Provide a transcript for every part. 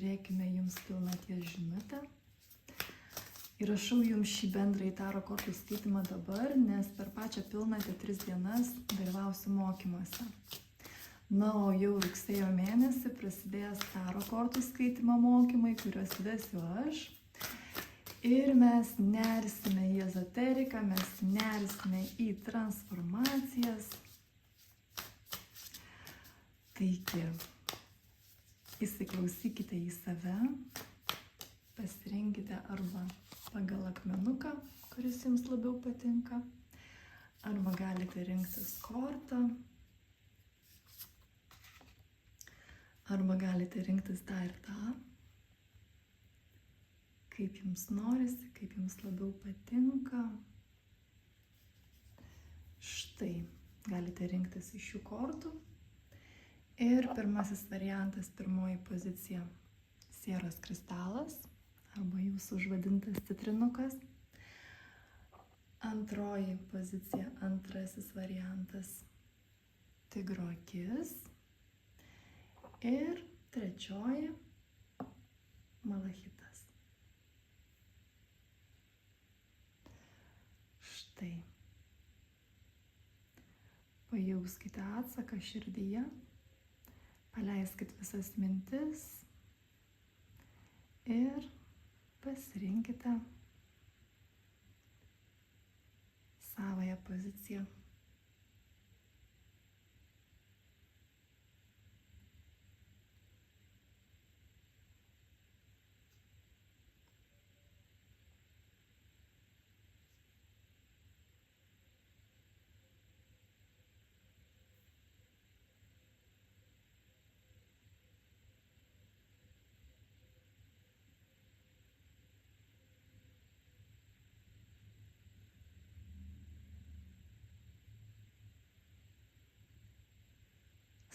Pažiūrėkime jums pilnaties žinutę. Įrašau jums šį bendrąjį taro kortų skaitimą dabar, nes per pačią pilnatį 3 dienas dalyvausiu mokymuose. Na, o jau rugsėjo mėnesį prasidės taro kortų skaitimo mokymai, kuriuos vesiu aš. Ir mes nersime į ezoteriką, mes nersime į transformacijas. Taigi, įsiklausykite į save, pasirinkite arba pagal akmenuką, kuris jums labiau patinka, arba galite rinktis kortą, arba galite rinktis tą ir tą, kaip jums norisi, kaip jums labiau patinka. Štai, galite rinktis iš šių kortų. Ir pirmasis variantas, pirmoji pozicija – sieros kristalas, arba jūsų užvadintas citrinukas. Antroji pozicija, antrasis variantas – tigro akis. Ir trečioji – malachitas. Štai. Pajauskite atsaką širdyje. Paleiskit visas mintis ir pasirinkite savąją poziciją.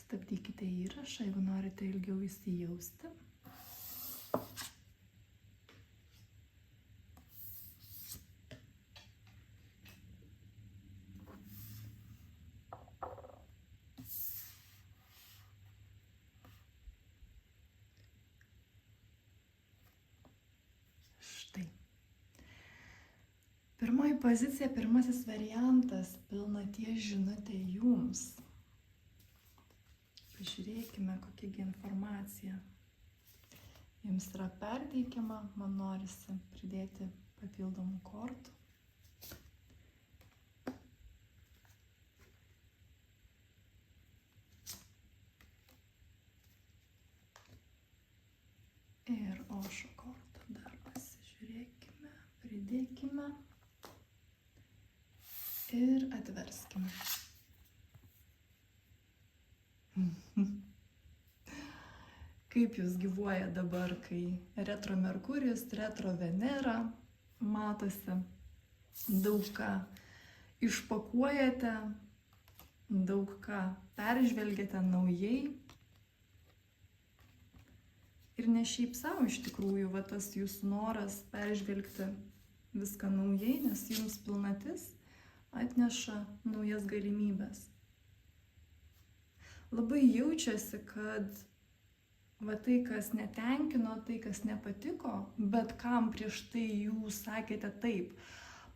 Stabdykite įrašą, jeigu norite ilgiau įsijausti. Štai. Pirmoji pozicija, pirmasis variantas, pilnaties žinutė jums. Pažiūrėkime, kokia informacija jums yra perteikiama. Man norisi pridėti papildomų kortų. Ir ošo kortą dar pasižiūrėkime, pridėkime ir atverskime. Kaip jūs gyvuoja dabar, kai retro Merkurijus, retro Venera matosi, daug ką išpakuojate, daug ką peržvelgiate naujai. Ir ne šiaip savo iš tikrųjų, va tas jūsų noras peržvelgti viską naujai, nes jums pilnatis atneša naujas galimybės. Labai jaučiasi, kad va tai, kas netenkino, tai, kas nepatiko, bet kam prieš tai jūs sakėte taip.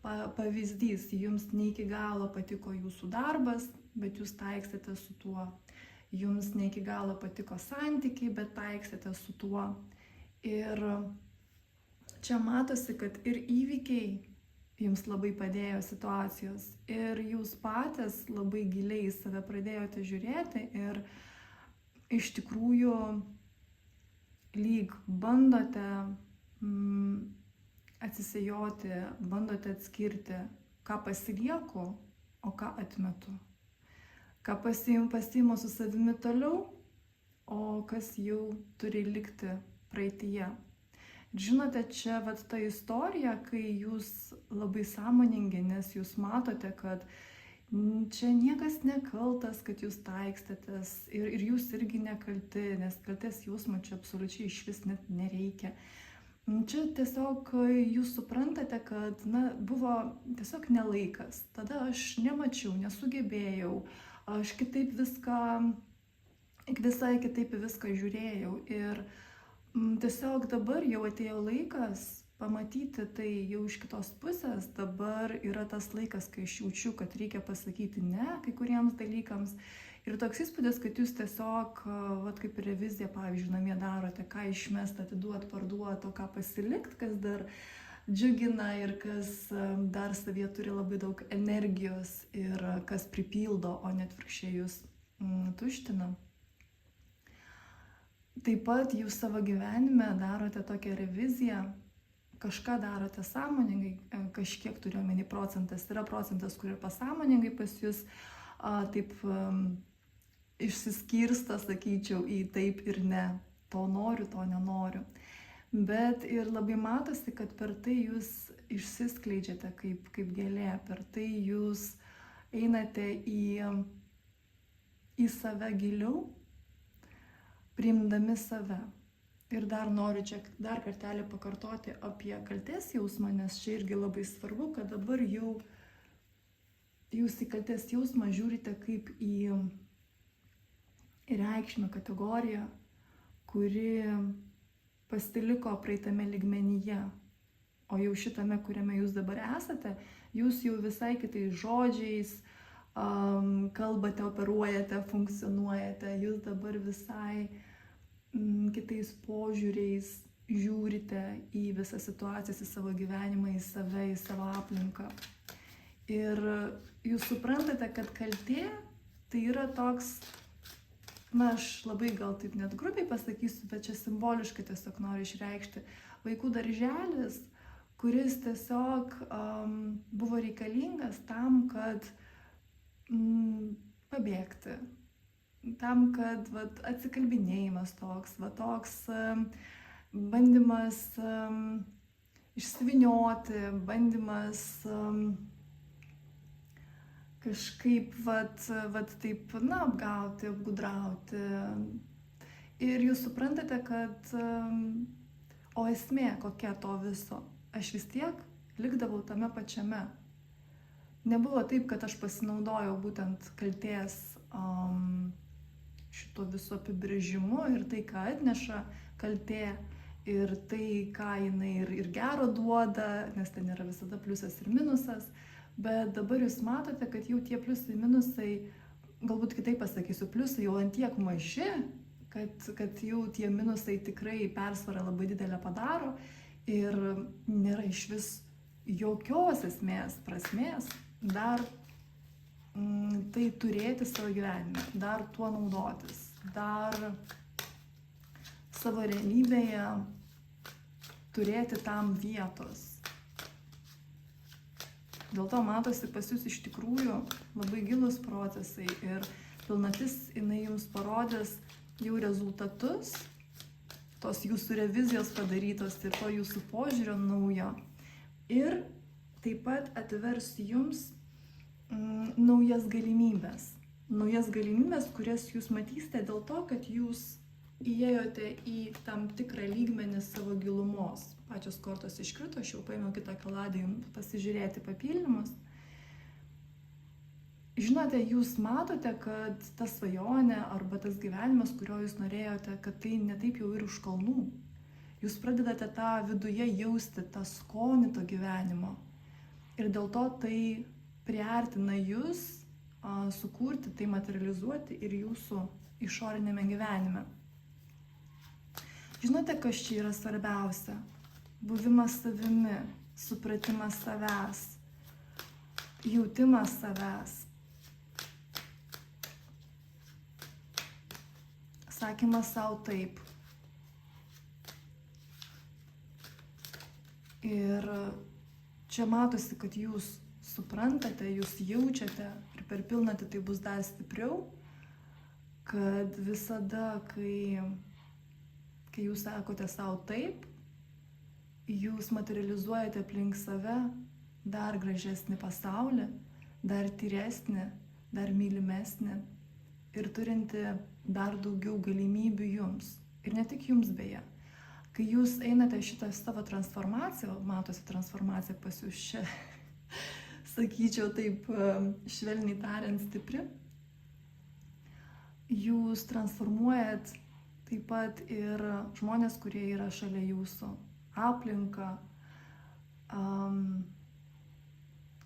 Pavyzdys, jums ne iki galo patiko jūsų darbas, bet jūs taiksite su tuo. Jums ne iki galo patiko santykiai, bet taiksite su tuo. Ir čia matosi, kad ir įvykiai jums labai padėjo situacijos ir jūs patys labai giliai save pradėjote žiūrėti ir iš tikrųjų lyg bandote atsisėjoti, bandote atskirti, ką pasilieku, o ką atmetu. Ką pasiimu su savimi toliau, o kas jau turi likti praeityje. Žinote, čia vat ta istorija, kai jūs labai sąmoningi, nes jūs matote, kad čia niekas nekaltas, kad jūs taikstatės ir jūs irgi nekalti, nes kaltės jausmo čia absoliučiai iš vis net nereikia. Čia tiesiog jūs suprantate, kad buvo tiesiog nelaikas. Tada aš nemačiau, nesugebėjau, aš visai kitaip į viską žiūrėjau ir Tiesiog dabar jau atėjo laikas pamatyti tai jau iš kitos pusės. Dabar yra tas laikas, kai aš jaučiu, kad reikia pasakyti ne kai kuriems dalykams. Ir toks įspūdis, kad jūs tiesiog, vat kaip ir reviziją, pavyzdžiui, namie darote, ką išmest, atiduot, parduot, o ką pasilikt, kas dar džiugina ir kas dar savyje turi labai daug energijos ir kas pripildo, o net atvirkščiai jūs tuština. Taip pat jūs savo gyvenime darote tokią reviziją, kažką darote sąmoningai, kažkiek turiu omeny procentas, yra procentas, kur ir pasąmoningai pas jūs taip išsiskirsta, sakyčiau, į taip ir ne, to noriu, to nenoriu. Bet ir labai matosi, kad per tai jūs išsiskleidžiate kaip gėlė, per tai jūs einate į save giliau, priimdami save. Ir dar noriu čia dar kartelį pakartoti apie kaltės jausmą, nes čia irgi labai svarbu, kad dabar jau jūs į kaltės jausmą žiūrite kaip į reikšmę kategoriją, kuri pasiliko praeitame lygmenyje, o jau šitame, kuriame jūs dabar esate, jūs jau visai kitais žodžiais kalbate, operuojate, funkcionuojate, jūs dabar visai kitais požiūriais žiūrite į visas situacijas, į savo gyvenimą, į save, į savo aplinką. Ir jūs suprantate, kad kaltė tai yra toks, na, aš labai gal taip net grubiai pasakysiu, bet čia simboliškai tiesiog noriu išreikšti, vaikų darželis, kuris tiesiog buvo reikalingas tam, kad pabėgti, tam, kad atsikalbinėjimas toks, bandymas išsivynioti, bandymas kažkaip taip, na, apgauti, apgudrauti. Ir jūs suprantate, kad o esmė kokia to viso, aš vis tiek likdavau tame pačiame. Nebuvo taip, kad aš pasinaudojau būtent kaltės šito viso apibrėžimu ir tai, ką atneša kaltė ir tai, ką jinai ir gero duoda, nes ten yra visada pliusas ir minusas, bet dabar jūs matote, kad jau tie pliusai, minusai, galbūt kitaip pasakysiu, pliusai jau antiek maži, kad jau tie minusai tikrai persvarą labai didelę padaro ir nėra iš vis jokios esmės, prasmės dar tai turėti savo gyvenime, dar tuo naudotis, dar savo realybėje turėti tam vietos. Dėl to matosi pas jūs iš tikrųjų labai gilus procesai ir pilnatis jinai jums parodės jau rezultatus, tos jūsų revizijos padarytos ir to jūsų požiūrio naujo. Ir taip pat atvers jums naujas galimybės, kurias jūs matysite dėl to, kad jūs įėjote į tam tikrą lygmenį savo gilumos. Pačios kortos iškrito, aš jau paėmiau kitą kaladę jums pasižiūrėti papildymus. Žinote, jūs matote, kad ta svajonė arba tas gyvenimas, kurio jūs norėjote, kad tai netaip jau ir už kalnų. Jūs pradedate tą viduje jausti, tą skonį to gyvenimo. Ir dėl to tai priartina jūs sukurti, tai materializuoti ir jūsų išorinėme gyvenime. Žinote, kas čia yra svarbiausia? Buvimas savimi, supratimas savęs, jautimas savęs, sakymas savo taip. Ir čia matosi, kad jūs suprantate, jūs jaučiate ir per pilnatį tai bus dar stipriau, kad visada, kai jūs sakote savo taip, jūs materializuojate aplink save dar gražesnį pasaulį, dar tyresnį, dar mylimesnį ir turinti dar daugiau galimybių jums. Ir ne tik jums beje. Kai jūs einate šitą savo transformaciją, matosi transformacija pas jūs čia, sakyčiau taip švelniai tariant stipri, jūs transformuojat taip pat ir žmonės, kurie yra šalia jūsų, aplinka.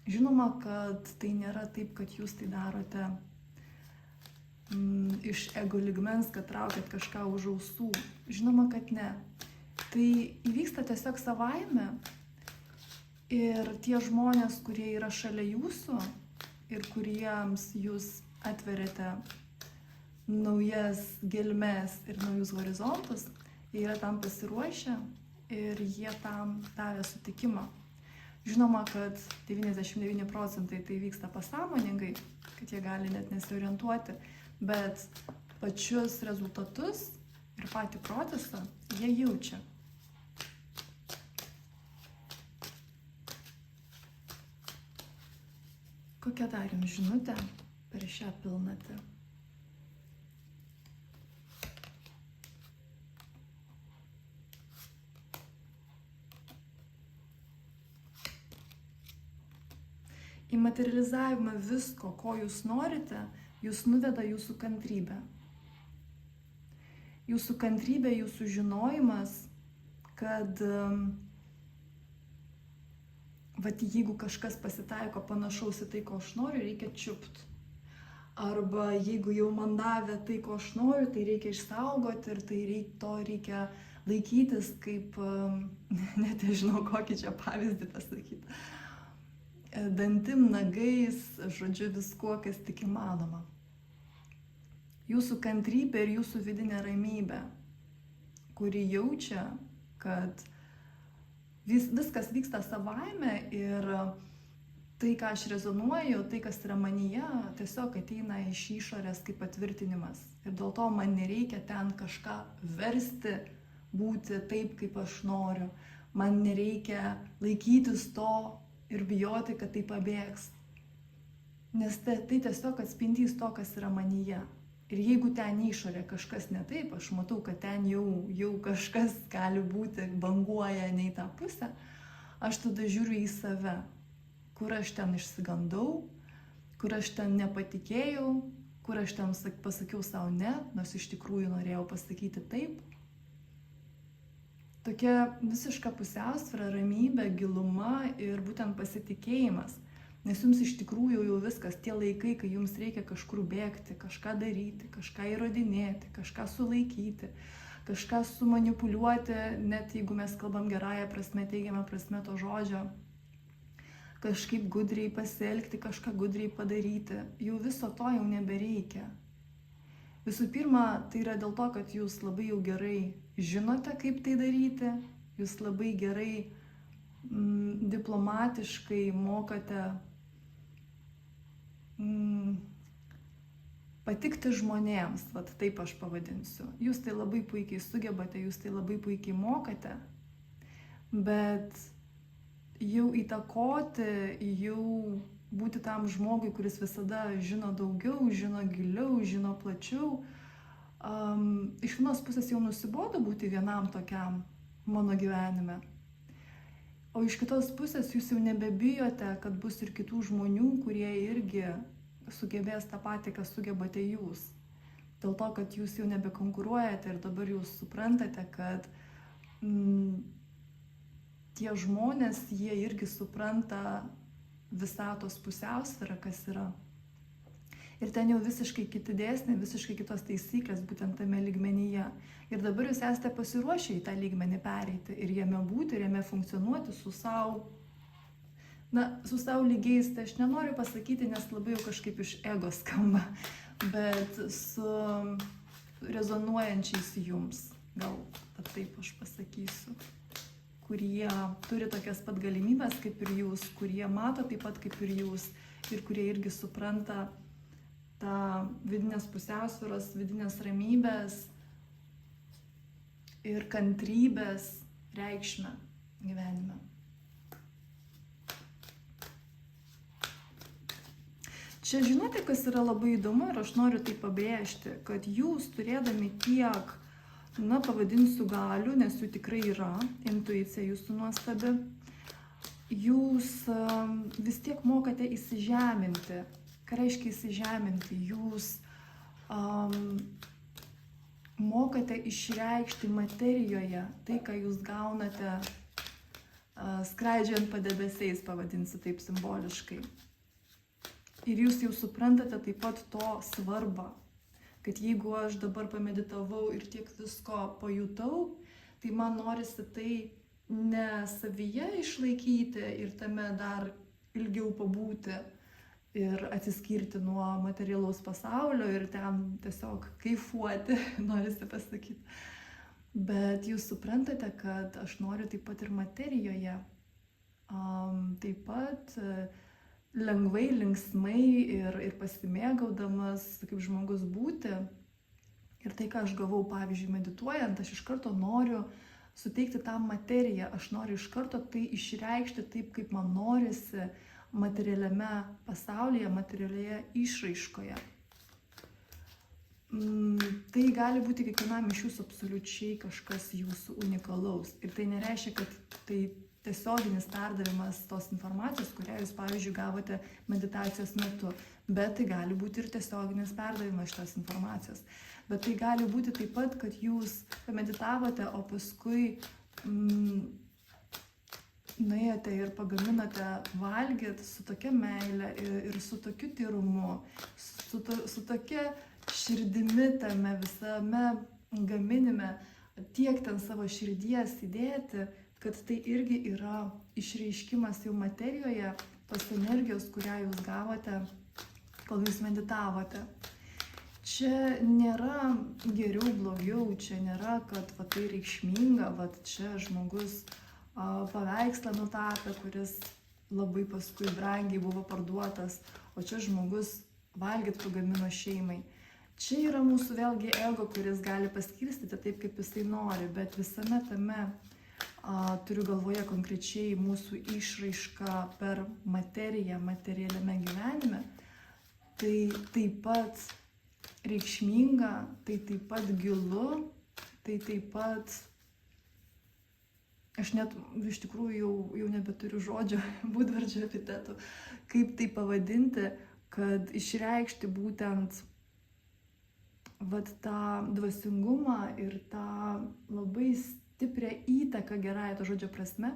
Žinoma, kad tai nėra taip, kad jūs tai darote iš ego lygmens, kad traukiat kažką už ausų. Žinoma, kad ne. Tai įvyksta tiesiog savaime ir tie žmonės, kurie yra šalia jūsų ir kuriems jūs atveriate naujas gelmes ir naujus horizontus, jie yra tam pasiruošę ir jie tam davė sutikimą. Žinoma, kad 99% tai vyksta pasąmoningai, kad jie gali net nesiorientuoti, bet pačius rezultatus ir patį procesą jie jaučia. Kokia dar jums žinutė per šią pilnatį? Į materializavimą visko, ko jūs norite, jūs nuveda jūsų kantrybė. Jūsų kantrybė, jūsų žinojimas, kad jeigu kažkas pasitaiko panašaus į tai, ko aš noriu, reikia čiupt. Arba jeigu jau man davė tai, ko aš noriu, tai reikia išsaugoti ir to reikia laikytis kaip, net nežinau, kokį čia pavyzdį pasakyti. Dantim, nagais, žodžiu, viskuo, kas tik įmanoma. Jūsų kantrybė ir jūsų vidinė ramybė, kuri jaučia, kad viskas vyksta savaime ir tai, ką aš rezonuoju, tai, kas yra manyje, tiesiog ateina iš išorės kaip patvirtinimas. Ir dėl to man nereikia ten kažką versti, būti taip, kaip aš noriu. Man nereikia laikytis to ir bijoti, kad tai pabėgs. Nes tai tiesiog atspindys to, kas yra manyje. Ir jeigu ten išorė kažkas ne taip, aš matau, kad ten jau kažkas gali būti, banguoja ne į tą pusę, aš tada žiūriu į save, kur aš ten išsigandau, kur aš ten nepatikėjau, kur aš ten pasakiau savo ne, nors iš tikrųjų norėjau pasakyti taip. Tokia visiška pusiausvyra, ramybė, giluma ir būtent pasitikėjimas. Nes jums iš tikrųjų jau viskas, tie laikai, kai jums reikia kažkur bėgti, kažką daryti, kažką įrodinėti, kažką sulaikyti, kažką sumanipuliuoti, net jeigu mes kalbam gerąją prasme, teigiamą prasme to žodžio, kažkaip gudriai pasielgti, kažką gudriai padaryti, jau viso to jau nebereikia. Visų pirma, tai yra dėl to, kad jūs labai jau gerai žinote, kaip tai daryti, jūs labai gerai diplomatiškai mokate patikti žmonėms, taip aš pavadinsiu. Jūs tai labai puikiai sugebate, jūs tai labai puikiai mokate, bet jau įtakoti, jau būti tam žmogui, kuris visada žino daugiau, žino giliau, žino plačiau. Iš vienos pusės jau nusibodo būti vienam tokiam mano gyvenime. O iš kitos pusės jūs jau nebebijote, kad bus ir kitų žmonių, kurie irgi sugebės tą patį, ką sugebate jūs. Dėl to, kad jūs jau nebekonkuruojate ir dabar jūs suprantate, kad tie žmonės, jie irgi supranta visatos pusiausvyrą, kas yra. Ir ten jau visiškai kiti dėsniai, visiškai kitos taisyklės, būtent tame lygmenyje. Ir dabar jūs esate pasiruošę į tą lygmenį pereiti ir jame būti, ir jame funkcionuoti su savo lygiais. Tai aš nenoriu pasakyti, nes labai jau kažkaip iš ego skamba, bet su rezonuojančiais jums, gal taip aš pasakysiu, kurie turi tokias pat galimybės kaip ir jūs, kurie mato taip pat kaip ir jūs ir kurie irgi supranta tą vidinės pusiausvyros, vidinės ramybės ir kantrybės reikšmę gyvenime. Čia žinote, kas yra labai įdomu ir aš noriu tai pabrėžti, kad jūs turėdami tiek, pavadinsiu galių, nes jų tikrai yra, intuicija jūsų nuostabi, jūs vis tiek mokate įsižeminti. Ką reiškia įsižeminti? Jūs mokate išreikšti materijoje tai, ką jūs gaunate skraidžiant padebesiais, pavadinsiu taip simboliškai. Ir jūs jau suprantate taip pat to svarbą, kad jeigu aš dabar pameditavau ir tiek visko pajutau, tai man norisi tai ne savyje išlaikyti ir tame dar ilgiau pabūti ir atsiskirti nuo materialaus pasaulio ir ten tiesiog kaifuoti, norisi pasakyti. Bet jūs suprantate, kad aš noriu taip pat ir materijoje, taip pat lengvai, linksmai ir pasimėgaudamas kaip žmogus būti. Ir tai, ką aš gavau, pavyzdžiui, medituojant, aš iš karto noriu suteikti tą materiją, aš noriu iš karto tai išreikšti taip, kaip man norisi materialiame pasaulyje, materialioje išraiškoje. Tai gali būti kiekvienam iš jūsų absoliučiai kažkas jūsų unikalaus. Ir tai nereiškia, kad tai tiesioginis perdavimas tos informacijos, kurią jūs, pavyzdžiui, gavote meditacijos metu. Bet tai gali būti ir tiesioginis perdavimas šitos informacijos. Bet tai gali būti taip pat, kad jūs meditavote, o paskui nuėjote ir pagaminote valgyt su tokia meile ir su tokiu tyrumu, su tokia širdimi tame visame gaminime, tiek ten savo širdies įdėti, kad tai irgi yra išreiškimas jau materijoje tos energijos, kurią jūs gavote, kol jūs meditavote. Čia nėra geriau, blogiau, čia nėra, kad va, tai reikšminga, va, čia žmogus paveikslą nutapė, kuris labai paskui brangiai buvo parduotas, o čia žmogus valgyt pagamino šeimai. Čia yra mūsų vėlgi ego, kuris gali paskirstyti taip, kaip jisai nori, bet visame tame turiu galvoje konkrečiai mūsų išraišką per materiją, materialiame gyvenime, tai taip pat reikšminga, tai taip pat gilu, tai taip pat, aš net iš tikrųjų jau nebeturiu žodžio, būdvardžio epitetų, kaip tai pavadinti, kad išreikšti būtent vat tą dvasingumą ir tą labai stiprią įtaką gerąją to žodžio prasme,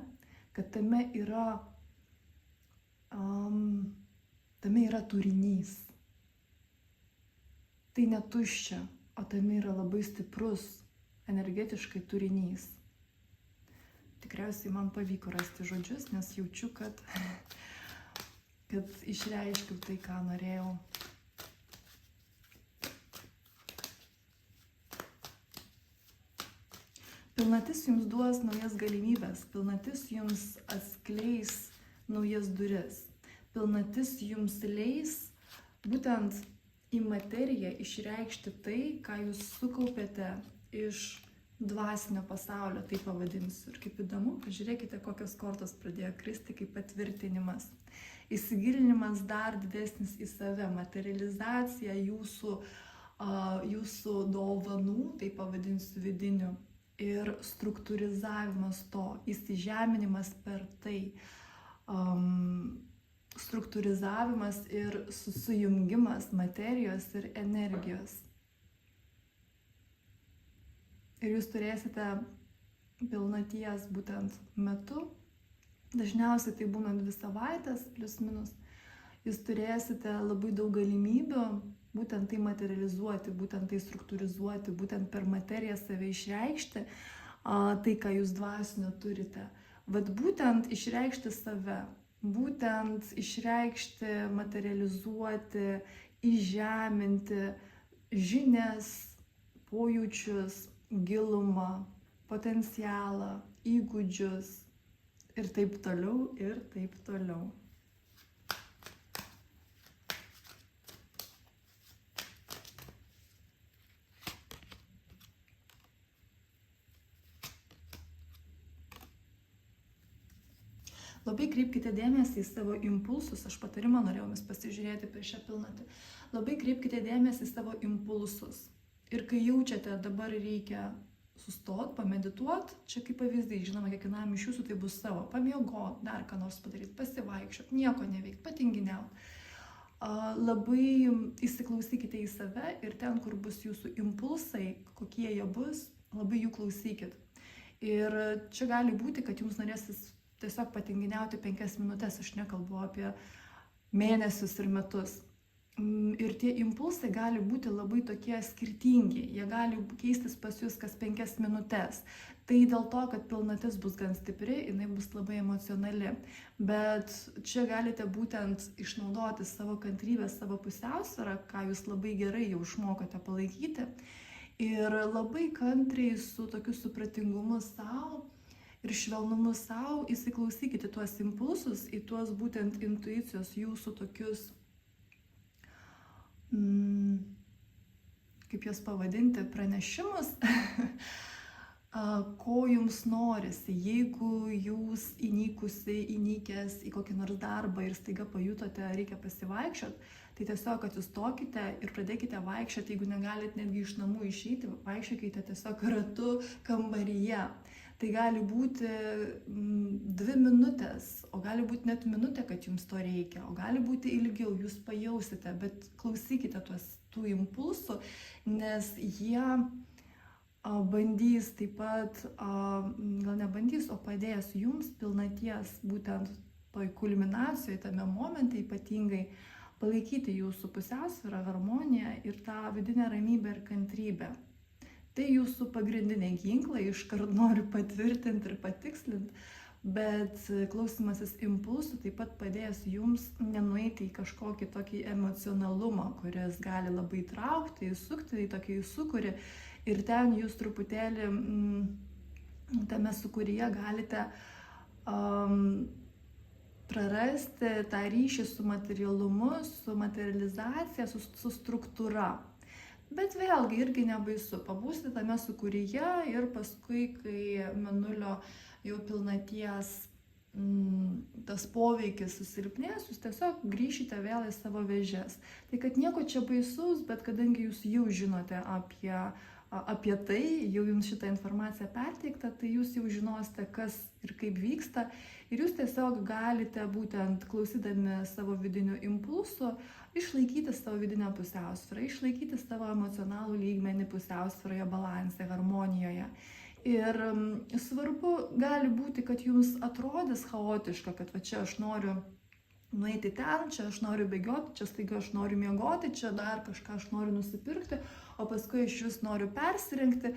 kad tame yra turinys. Tai netuščia, o tame yra labai stiprus energetiškai turinys. Tikriausiai man pavyko rasti žodžius, nes jaučiu, kad išreiškiau tai, ką norėjau. Pilnatis jums duos naujas galimybės, pilnatis jums atskleis naujas duris, pilnatis jums leis būtent į materiją išreikšti tai, ką jūs sukaupėte iš dvasinio pasaulio, taip pavadinsiu. Ir kaip įdomu, pažiūrėkite, kokios kortos pradėjo kristi kaip patvirtinimas. Įsigilinimas dar didesnis į save, materializacija jūsų dovanų, taip pavadinsiu, vidinių. Ir struktūrizavimas to, įsižeminimas per tai, struktūrizavimas ir sujungimas materijos ir energijos. Ir jūs turėsite pilnaties būtent metu, dažniausiai tai būna 2 savaitės, plius minus, jūs turėsite labai daug galimybių būtent tai materializuoti, būtent tai struktūrizuoti, būtent per materiją save išreikšti, tai, ką jūs dvasinio turite. Vat būtent išreikšti save, būtent išreikšti, materializuoti, įžeminti žinias, pojūčius, gilumą, potencialą, įgūdžius ir taip toliau, ir taip toliau. Labai kreipkite dėmesį į savo impulsus, aš patarimą norėjau jums pasižiūrėti per šią pilnatį. Labai kreipkite dėmesį į savo impulsus. Ir kai jaučiate, dabar reikia sustot, pamedituot, čia kaip pavyzdys, žinoma, kiekvienam iš jūsų tai bus savo, pamiegot, dar ką nors padaryti, pasivaikščiot, nieko neveikti, patinginiaut. Labai įsiklausykite į save ir ten, kur bus jūsų impulsai, kokie jie bus, labai jų klausykit. Ir čia gali būti, kad jums norėsis tiesiog patinginiauti 5 minutės, aš nekalbu apie mėnesius ir metus. Ir tie impulsai gali būti labai tokie skirtingi, jie gali keistis pas jūs kas 5 minutės. Tai dėl to, kad pilnatis bus gan stipri, jinai bus labai emocionali. Bet čia galite būtent išnaudoti savo kantrybę, savo pusiausvyrą, ką jūs labai gerai jau išmokote palaikyti. Ir labai kantriai su tokiu supratingumu savo ir švelnumu savo įsiklausykite tuos impulsus, į tuos būtent intuicijos jūsų tokius, kaip juos pavadinti, pranešimus, ko jums norisi. Jeigu jūs įnykęs į kokį nors darbą ir staiga pajutote, reikia pasivaikščioti, tai tiesiog atsistokite ir pradėkite vaikščioti, jeigu negalit netgi iš namų išeiti, vaikščiokite tiesiog ratu kambaryje. Tai gali būti 2 minutės, o gali būti net minutė, kad jums to reikia, o gali būti ilgiau, jūs pajausite, bet klausykite tų impulsų, nes jie bandys taip pat, gal nebandys, o padės jums pilnaties būtent toj kulminacijoje, tame momente ypatingai palaikyti jūsų pusiausvyrą, harmoniją ir tą vidinę ramybę ir kantrybę. Tai jūsų pagrindiniai ginklai, iškart noriu patvirtinti ir patikslinti, bet klausymasis impulsų taip pat padės jums nenueiti į kažkokį tokį emocionalumą, kuris gali labai traukti, įsukti į tokį sūkurį ir ten jūs truputėlį tame sūkuryje galite prarasti tą ryšį su materialumu, su materializacija, su struktūra. Bet vėlgi irgi nebaisu, pabūsite tame sūkuryje ir paskui, kai mėnulio jau pilnaties tas poveikis susilpnės, jūs tiesiog grįšite vėl į savo vėžes. Tai kad nieko čia baisus, bet kadangi jūs jau žinote apie tai, jau jums šitą informaciją perteikta, tai jūs jau žinosite, kas ir kaip vyksta. Ir jūs tiesiog galite būtent klausydami savo vidinių impulsų išlaikyti savo vidinę pusiausvyrą, išlaikyti savo emocionalų lygmenį pusiausvyroje, balanse, harmonijoje. Ir svarbu gali būti, kad jums atrodys chaotiška, kad va čia aš noriu nueiti ten, čia aš noriu bėgioti, čia staiga aš noriu miegoti, čia dar kažką aš noriu nusipirkti, o paskui aš jūs noriu persirengti.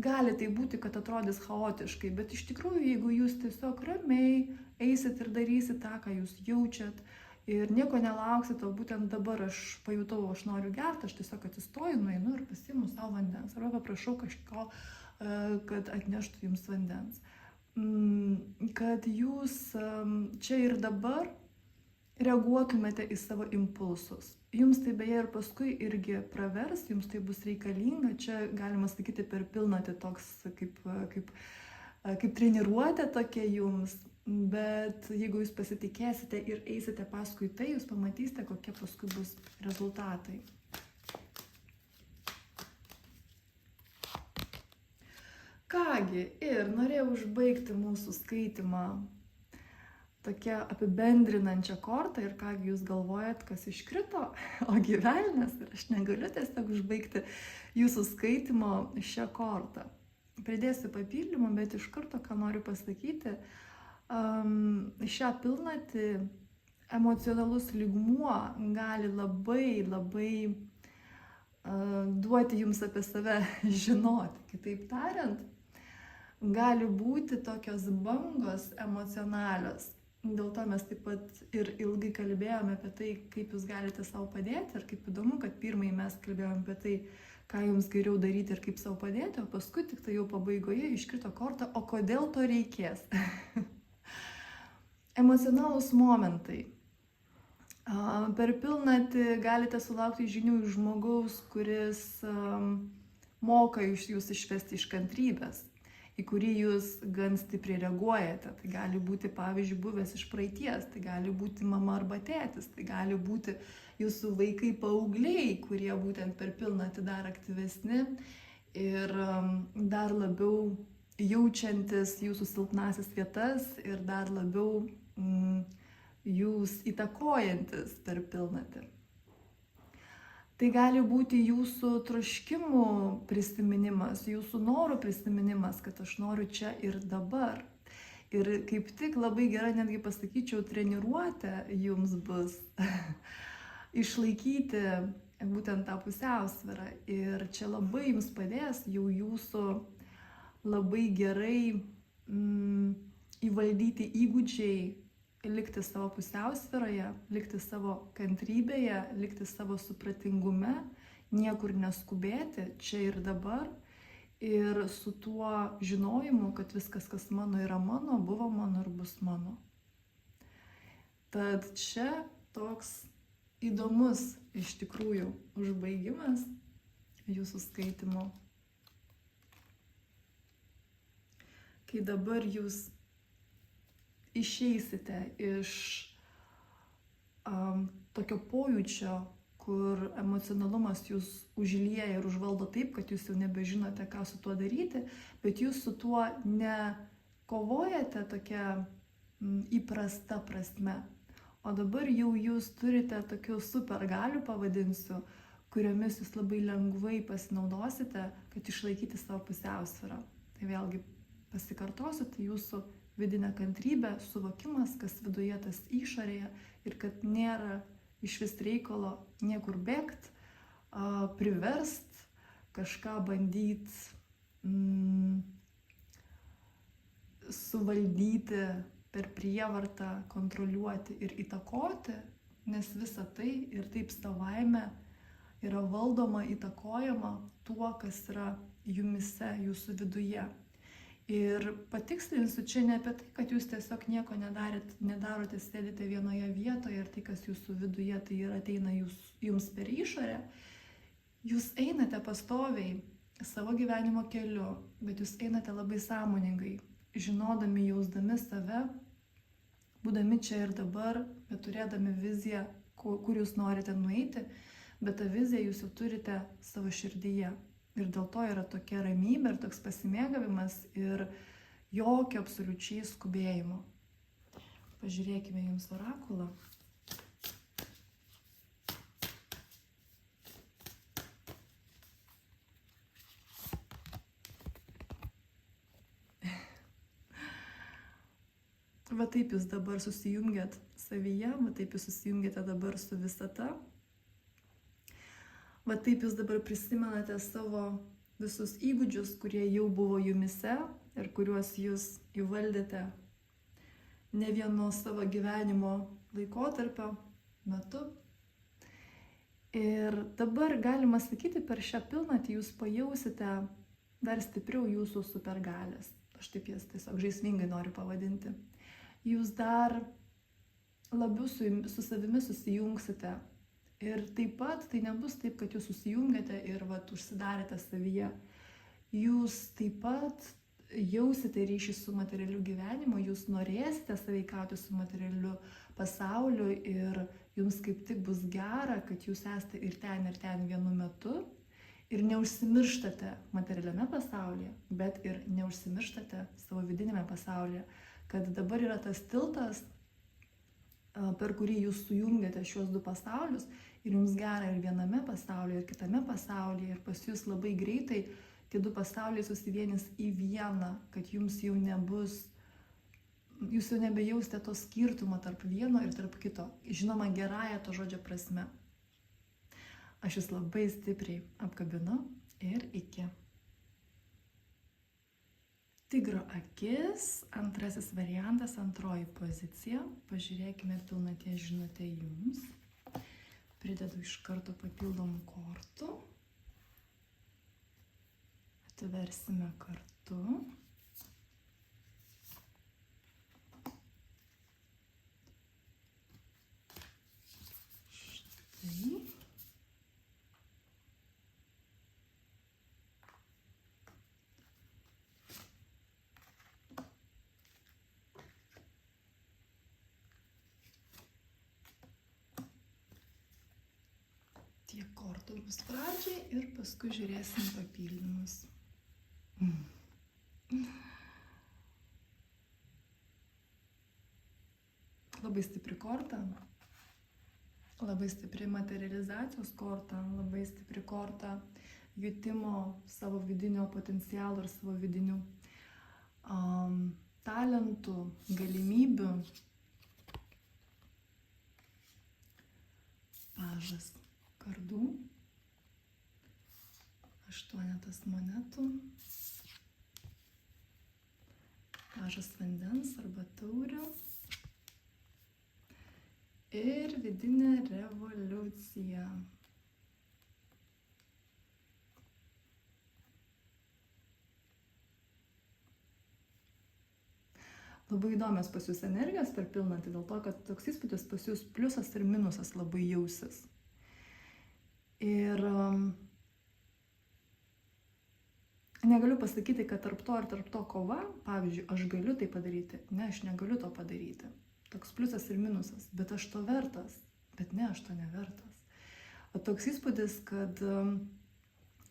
Gali tai būti, kad atrodys chaotiškai, bet iš tikrųjų, jeigu jūs tiesiog ramiai eisit ir darysit tą, ką jūs jaučiat, ir nieko nelauksit, o būtent dabar aš pajutau, aš noriu gerti, aš tiesiog atsistoju, nueinu ir pasiimu savo vandens, arba paprašau kažko, kad atneštų jums vandens. Kad jūs čia ir dabar reaguotumėte į savo impulsus. Jums tai beje ir paskui irgi pravers, jums tai bus reikalinga, čia galima sakyti per pilnatį toks kaip treniruotė tokia jums, bet jeigu jūs pasitikėsite ir eisite paskui tai, jūs pamatysite, kokie paskui bus rezultatai. Kągi, ir norėjau užbaigti mūsų skaitymą tokia apibendrinančia korta ir kągi jūs galvojat, kas iškrito, o gyvenęs, ir aš negaliu tiesiog užbaigti jūsų skaitimo šią kortą. Pridėsiu papildymą, bet iš karto, ką noriu pasakyti, šią pilnatį emocionalus lygmuo gali labai duoti jums apie save žinoti. Kitaip tariant, gali būti tokios bangos emocionalios. Dėl to mes taip pat ir ilgai kalbėjome apie tai, kaip jūs galite savo padėti. Ir kaip įdomu, kad pirmai mes kalbėjome apie tai, ką jums geriau daryti ir kaip savo padėti, o paskui tik tai jau pabaigoje iškrito korta, o kodėl to reikės. Emocionalūs momentai. Per pilnatį galite sulaukti žinių iš žmogaus, kuris moka jūs išvesti iš kantrybės, į kurį jūs gan stipriai reaguojate. Tai gali būti, pavyzdžiui, buvęs iš praeities, tai gali būti mama arba tėtis, tai gali būti jūsų vaikai paaugliai, kurie būtent per pilnatį dar aktyvesni ir dar labiau jaučiantis jūsų silpnasias vietas ir dar labiau jūs įtakojantis per pilnatį. Tai gali būti jūsų troškimų prisiminimas, jūsų norų prisiminimas, kad aš noriu čia ir dabar. Ir kaip tik labai gera, netgi pasakyčiau, treniruotė jums bus išlaikyti būtent tą pusiausvyrą. Ir čia labai jums padės jau jūsų labai gerai įvaldyti įgūdžiai, likti savo pusiausvyroje, likti savo kantrybėje, likti savo supratingume, niekur neskubėti, čia ir dabar. Ir su tuo žinojimu, kad viskas, kas mano, yra mano, buvo mano ir bus mano. Tad čia toks įdomus iš tikrųjų užbaigimas jūsų skaitimo. Kai dabar jūs išeisite iš tokio pojūčio, kur emocionalumas jūs užlieja ir užvaldo taip, kad jūs jau nebežinote, ką su tuo daryti, bet jūs su tuo nekovojate tokia įprasta prasme. O dabar jau jūs turite tokių supergalių, pavadinsiu, kuriomis jūs labai lengvai pasinaudosite, kad išlaikyti savo pusiausvyrą. Tai vėlgi pasikartosiu, tai jūsų vidinė kantrybė, suvokimas, kas viduje, tas išorėje, ir kad nėra iš vis reikalo niekur bėgt, priverst, kažką bandyt suvaldyti per prievartą, kontroliuoti ir įtakoti, nes visa tai ir taip savaime yra valdoma, įtakojama tuo, kas yra jumise, jūsų viduje. Ir patikslinsiu, čia ne apie tai, kad jūs tiesiog nieko nedarote, sėdite vienoje vietoje ir tai, kas jūsų viduje, tai ir ateina jums per išorę. Jūs einate pastoviai savo gyvenimo keliu, bet jūs einate labai sąmoningai, žinodami, jausdami save, būdami čia ir dabar, bet turėdami viziją, kur jūs norite nueiti, bet tą viziją jūs jau turite savo širdyje. Ir dėl to yra tokia ramybė ir toks pasimėgavimas ir jokio absoliučiai skubėjimo. Pažiūrėkime jums orakulą. Va taip jūs dabar susijungiat savyje, va taip jūs susijungiate dabar su visata. Va taip jūs dabar prisimenate savo visus įgūdžius, kurie jau buvo jumise ir kuriuos jūs įvaldėte ne vieno savo gyvenimo laikotarpio metu. Ir dabar galima sakyti, per šią pilnatį jūs pajausite dar stipriau jūsų supergalės. Aš taip jas tiesiog žaismingai noriu pavadinti. Jūs dar labiau su savimi susijungsite. Ir taip pat tai nebus taip, kad jūs susijungiate ir užsidarėte savyje. Jūs taip pat jausite ryšį su materialiu gyvenimu, jūs norėsite sąveikauti su materialiu pasauliu ir jums kaip tik bus gera, kad jūs esate ir ten vienu metu ir neužsimirštate materialiame pasaulyje, bet ir neužsimirštate savo vidinėme pasaulyje, kad dabar yra tas tiltas, per kurį jūs sujungiate šiuos du pasaulius ir jums gera ir viename pasaulyje, ir kitame pasaulyje, ir pas jūs labai greitai tie du pasauliai susivienys į vieną, kad jums jau nebus, jūs jau nebejausite to skirtumo tarp vieno ir tarp kito, žinoma, gerąja to žodžio prasme. Aš jūs labai stipriai apkabinu ir iki. Tigro akis, antrasis variantas, antroji pozicija. Pažiūrėkime pilnaties žinutę jums. Pridedu iš karto papildomų kortų. Atversime kartu. Štai. Tiek kortų bus pradžiai ir paskui žiūrėsim papildymus. labai stipri korta, labai stipri materializacijos korta, labai stipri korta jutimo savo vidinio potencialo ir savo vidinių talentų, galimybių. Pažas kardų, 8 monetų, pažas vandens arba taurių ir vidinė revoliucija. Labai įdomios pas jūs energijos per pilnatį, dėl to, kad toks įspūdis pas jūs pliusas ir minusas labai jausis. Ir negaliu pasakyti, kad tarp to ir tarp to kova, pavyzdžiui, aš galiu tai padaryti, ne, aš negaliu to padaryti. Toks pliusas ir minusas, bet aš to vertas, bet ne, aš to nevertas. O toks įspūdis, kad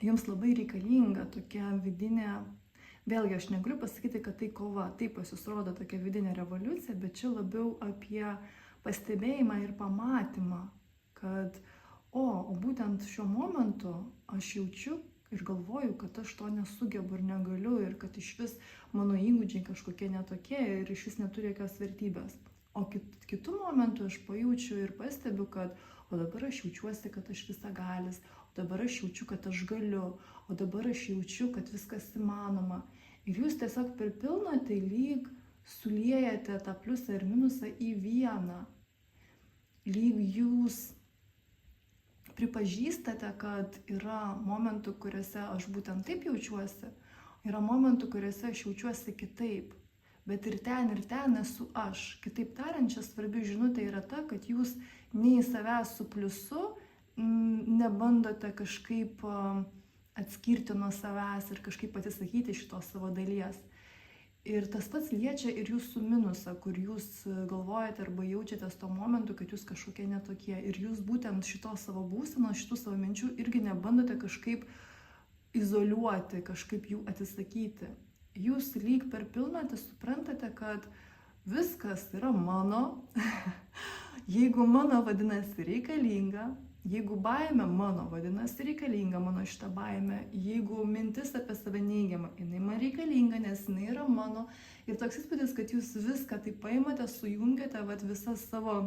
jums labai reikalinga tokia vidinė. Vėlgi, aš negaliu pasakyti, kad tai kova, taip pas jūs rodo tokia vidinė revoliucija, bet čia labiau apie pastebėjimą ir pamatymą, kad, o būtent šiuo momentu aš jaučiu ir galvoju, kad aš to nesugebu ir negaliu ir kad iš vis mano įgūdžiai kažkokie netokie ir iš vis neturi jokios vertybės. O kitų momentų aš pajaučiu ir pastebiu, kad, o dabar aš jaučiuosi, kad aš visagalis, o dabar aš jaučiu, kad aš galiu, o dabar aš jaučiu, kad viskas įmanoma. Ir jūs tiesiog per pilnatį lyg suliejate tą pliusą ir minusą į vieną. Lyg jūs pripažįstate, kad yra momentų, kuriuose aš būtent taip jaučiuosi, yra momentų, kuriuose aš jaučiuosi kitaip. Bet ir ten esu aš. Kitaip tariant, čia svarbi žinutė yra ta, kad jūs nei savęs su pliusu nebandote kažkaip atskirti nuo savęs ir kažkaip atsisakyti šitos savo dalies. Ir tas pats liečia ir jūsų minusą, kur jūs galvojate arba jaučiatės tuo momentu, kad jūs kažkokie netokie. Ir jūs būtent šitos savo būsenos, šitų savo minčių irgi nebandote kažkaip izoliuoti, kažkaip jų atsisakyti. Jūs lyg per pilnatį suprantate, kad viskas yra mano. Jeigu mano, vadinasi reikalinga. Jeigu baimė mano, vadinasi reikalinga mano šitą baimę. Jeigu mintis apie save neigiama, jinai man reikalinga, nes jinai yra mano. Ir toks įspūdis, kad jūs viską taip paimate, sujungiate, visas savo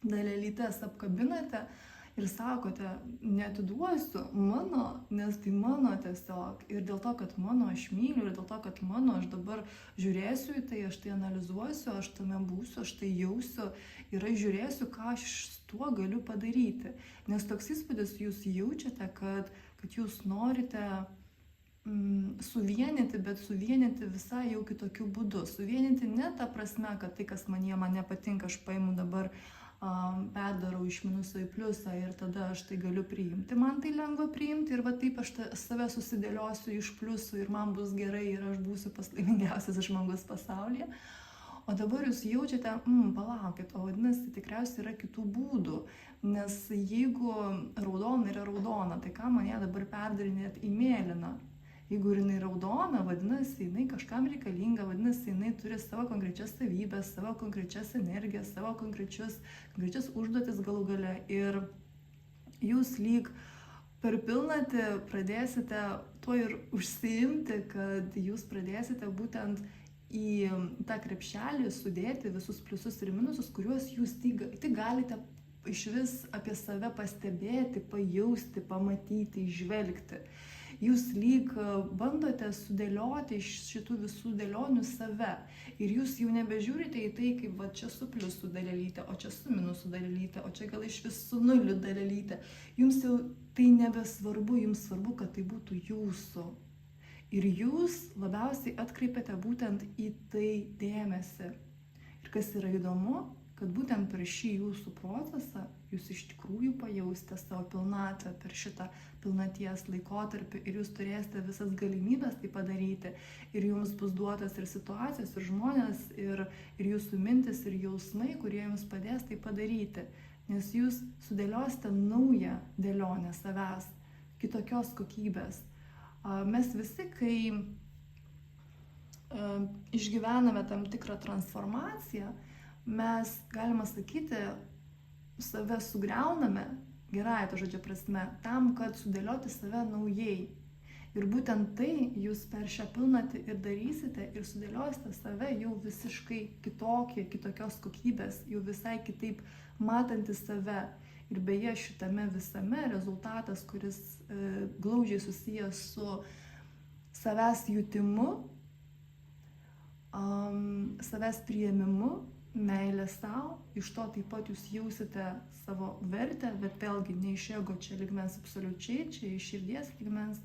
dalelytes apkabinate ir sakote, neatiduosiu mano, nes tai mano tiesiog. Ir dėl to, kad mano aš myliu, ir dėl to, kad mano aš dabar žiūrėsiu į tai, aš tai analizuosiu, aš tame būsiu, aš tai jausiu ir aš žiūrėsiu, ką aš tuo galiu padaryti. Nes toks įspūdis jūs jaučiate, kad jūs norite suvienyti, bet suvienyti visai jau kitokiu būdu. Suvienyti ne ta prasme, kad tai, kas man nepatinka, aš paimu dabar perdarau iš minuso į pliusą ir tada aš tai galiu priimti. Man tai lengva priimti ir taip aš save susidėliosiu iš pliusų ir man bus gerai ir aš būsiu laimingiausias žmogus pasaulyje. O dabar jūs jaučiate, palaukit, o vadinasi, tikriausiai yra kitų būdų. Nes jeigu raudona yra raudona, tai ką man ją dabar perdarinėti į mėlyną? Jeigu jinai raudona, vadinasi, jinai kažkam reikalinga, vadinasi, jinai turi savo konkrečias savybės, savo konkrečias energijas, savo konkrečias užduotis galų gale. Ir jūs lyg per pilnatį pradėsite tuo ir užsiimti, kad jūs pradėsite būtent į tą krepšelį sudėti visus pliusus ir minusus, kuriuos jūs tik galite iš vis apie save pastebėti, pajausti, pamatyti, įžvelgti. Jūs lyg bandote sudėlioti iš šitų visų dėlionių save. Ir jūs jau nebežiūrite į tai, kaip čia su pliusu dalelytė, o čia su minusu dalelytė, o čia gal iš vis su nuliu dalelytė. Jums jau tai nebesvarbu, jums svarbu, kad tai būtų jūsų. Ir jūs labiausiai atkreipiate būtent į tai dėmesį. Ir kas yra įdomu, kad būtent per šį jūsų procesą jūs iš tikrųjų pajausite savo pilnatvę per šitą pilnaties laikotarpį ir jūs turėsite visas galimybės tai padaryti. Ir jums bus duotas ir situacijos, ir žmonės, ir jūsų mintis, ir jausmai, kurie jums padės tai padaryti. Nes jūs sudėliosite naują dėlionę savęs, kitokios kokybės. Mes visi, kai išgyvename tam tikrą transformaciją, mes, galima sakyti, save sugriauname, gerąja to žodžio prasme, tam, kad sudėlioti save naujai. Ir būtent tai jūs per šią pilnatį ir darysite ir sudėliosite save jau visiškai kitokį, kitokios kokybės, jau visai kitaip matantį save. Ir beje, šitame visame rezultatas, kuris glaudžiai susijęs su savęs jutimu, savęs priėmimu, meilė savo, iš to taip pat jūs jausite savo vertę, bet vėlgi ne iš ego čia lygmens absoliučiai, čia iš širdies lygmens.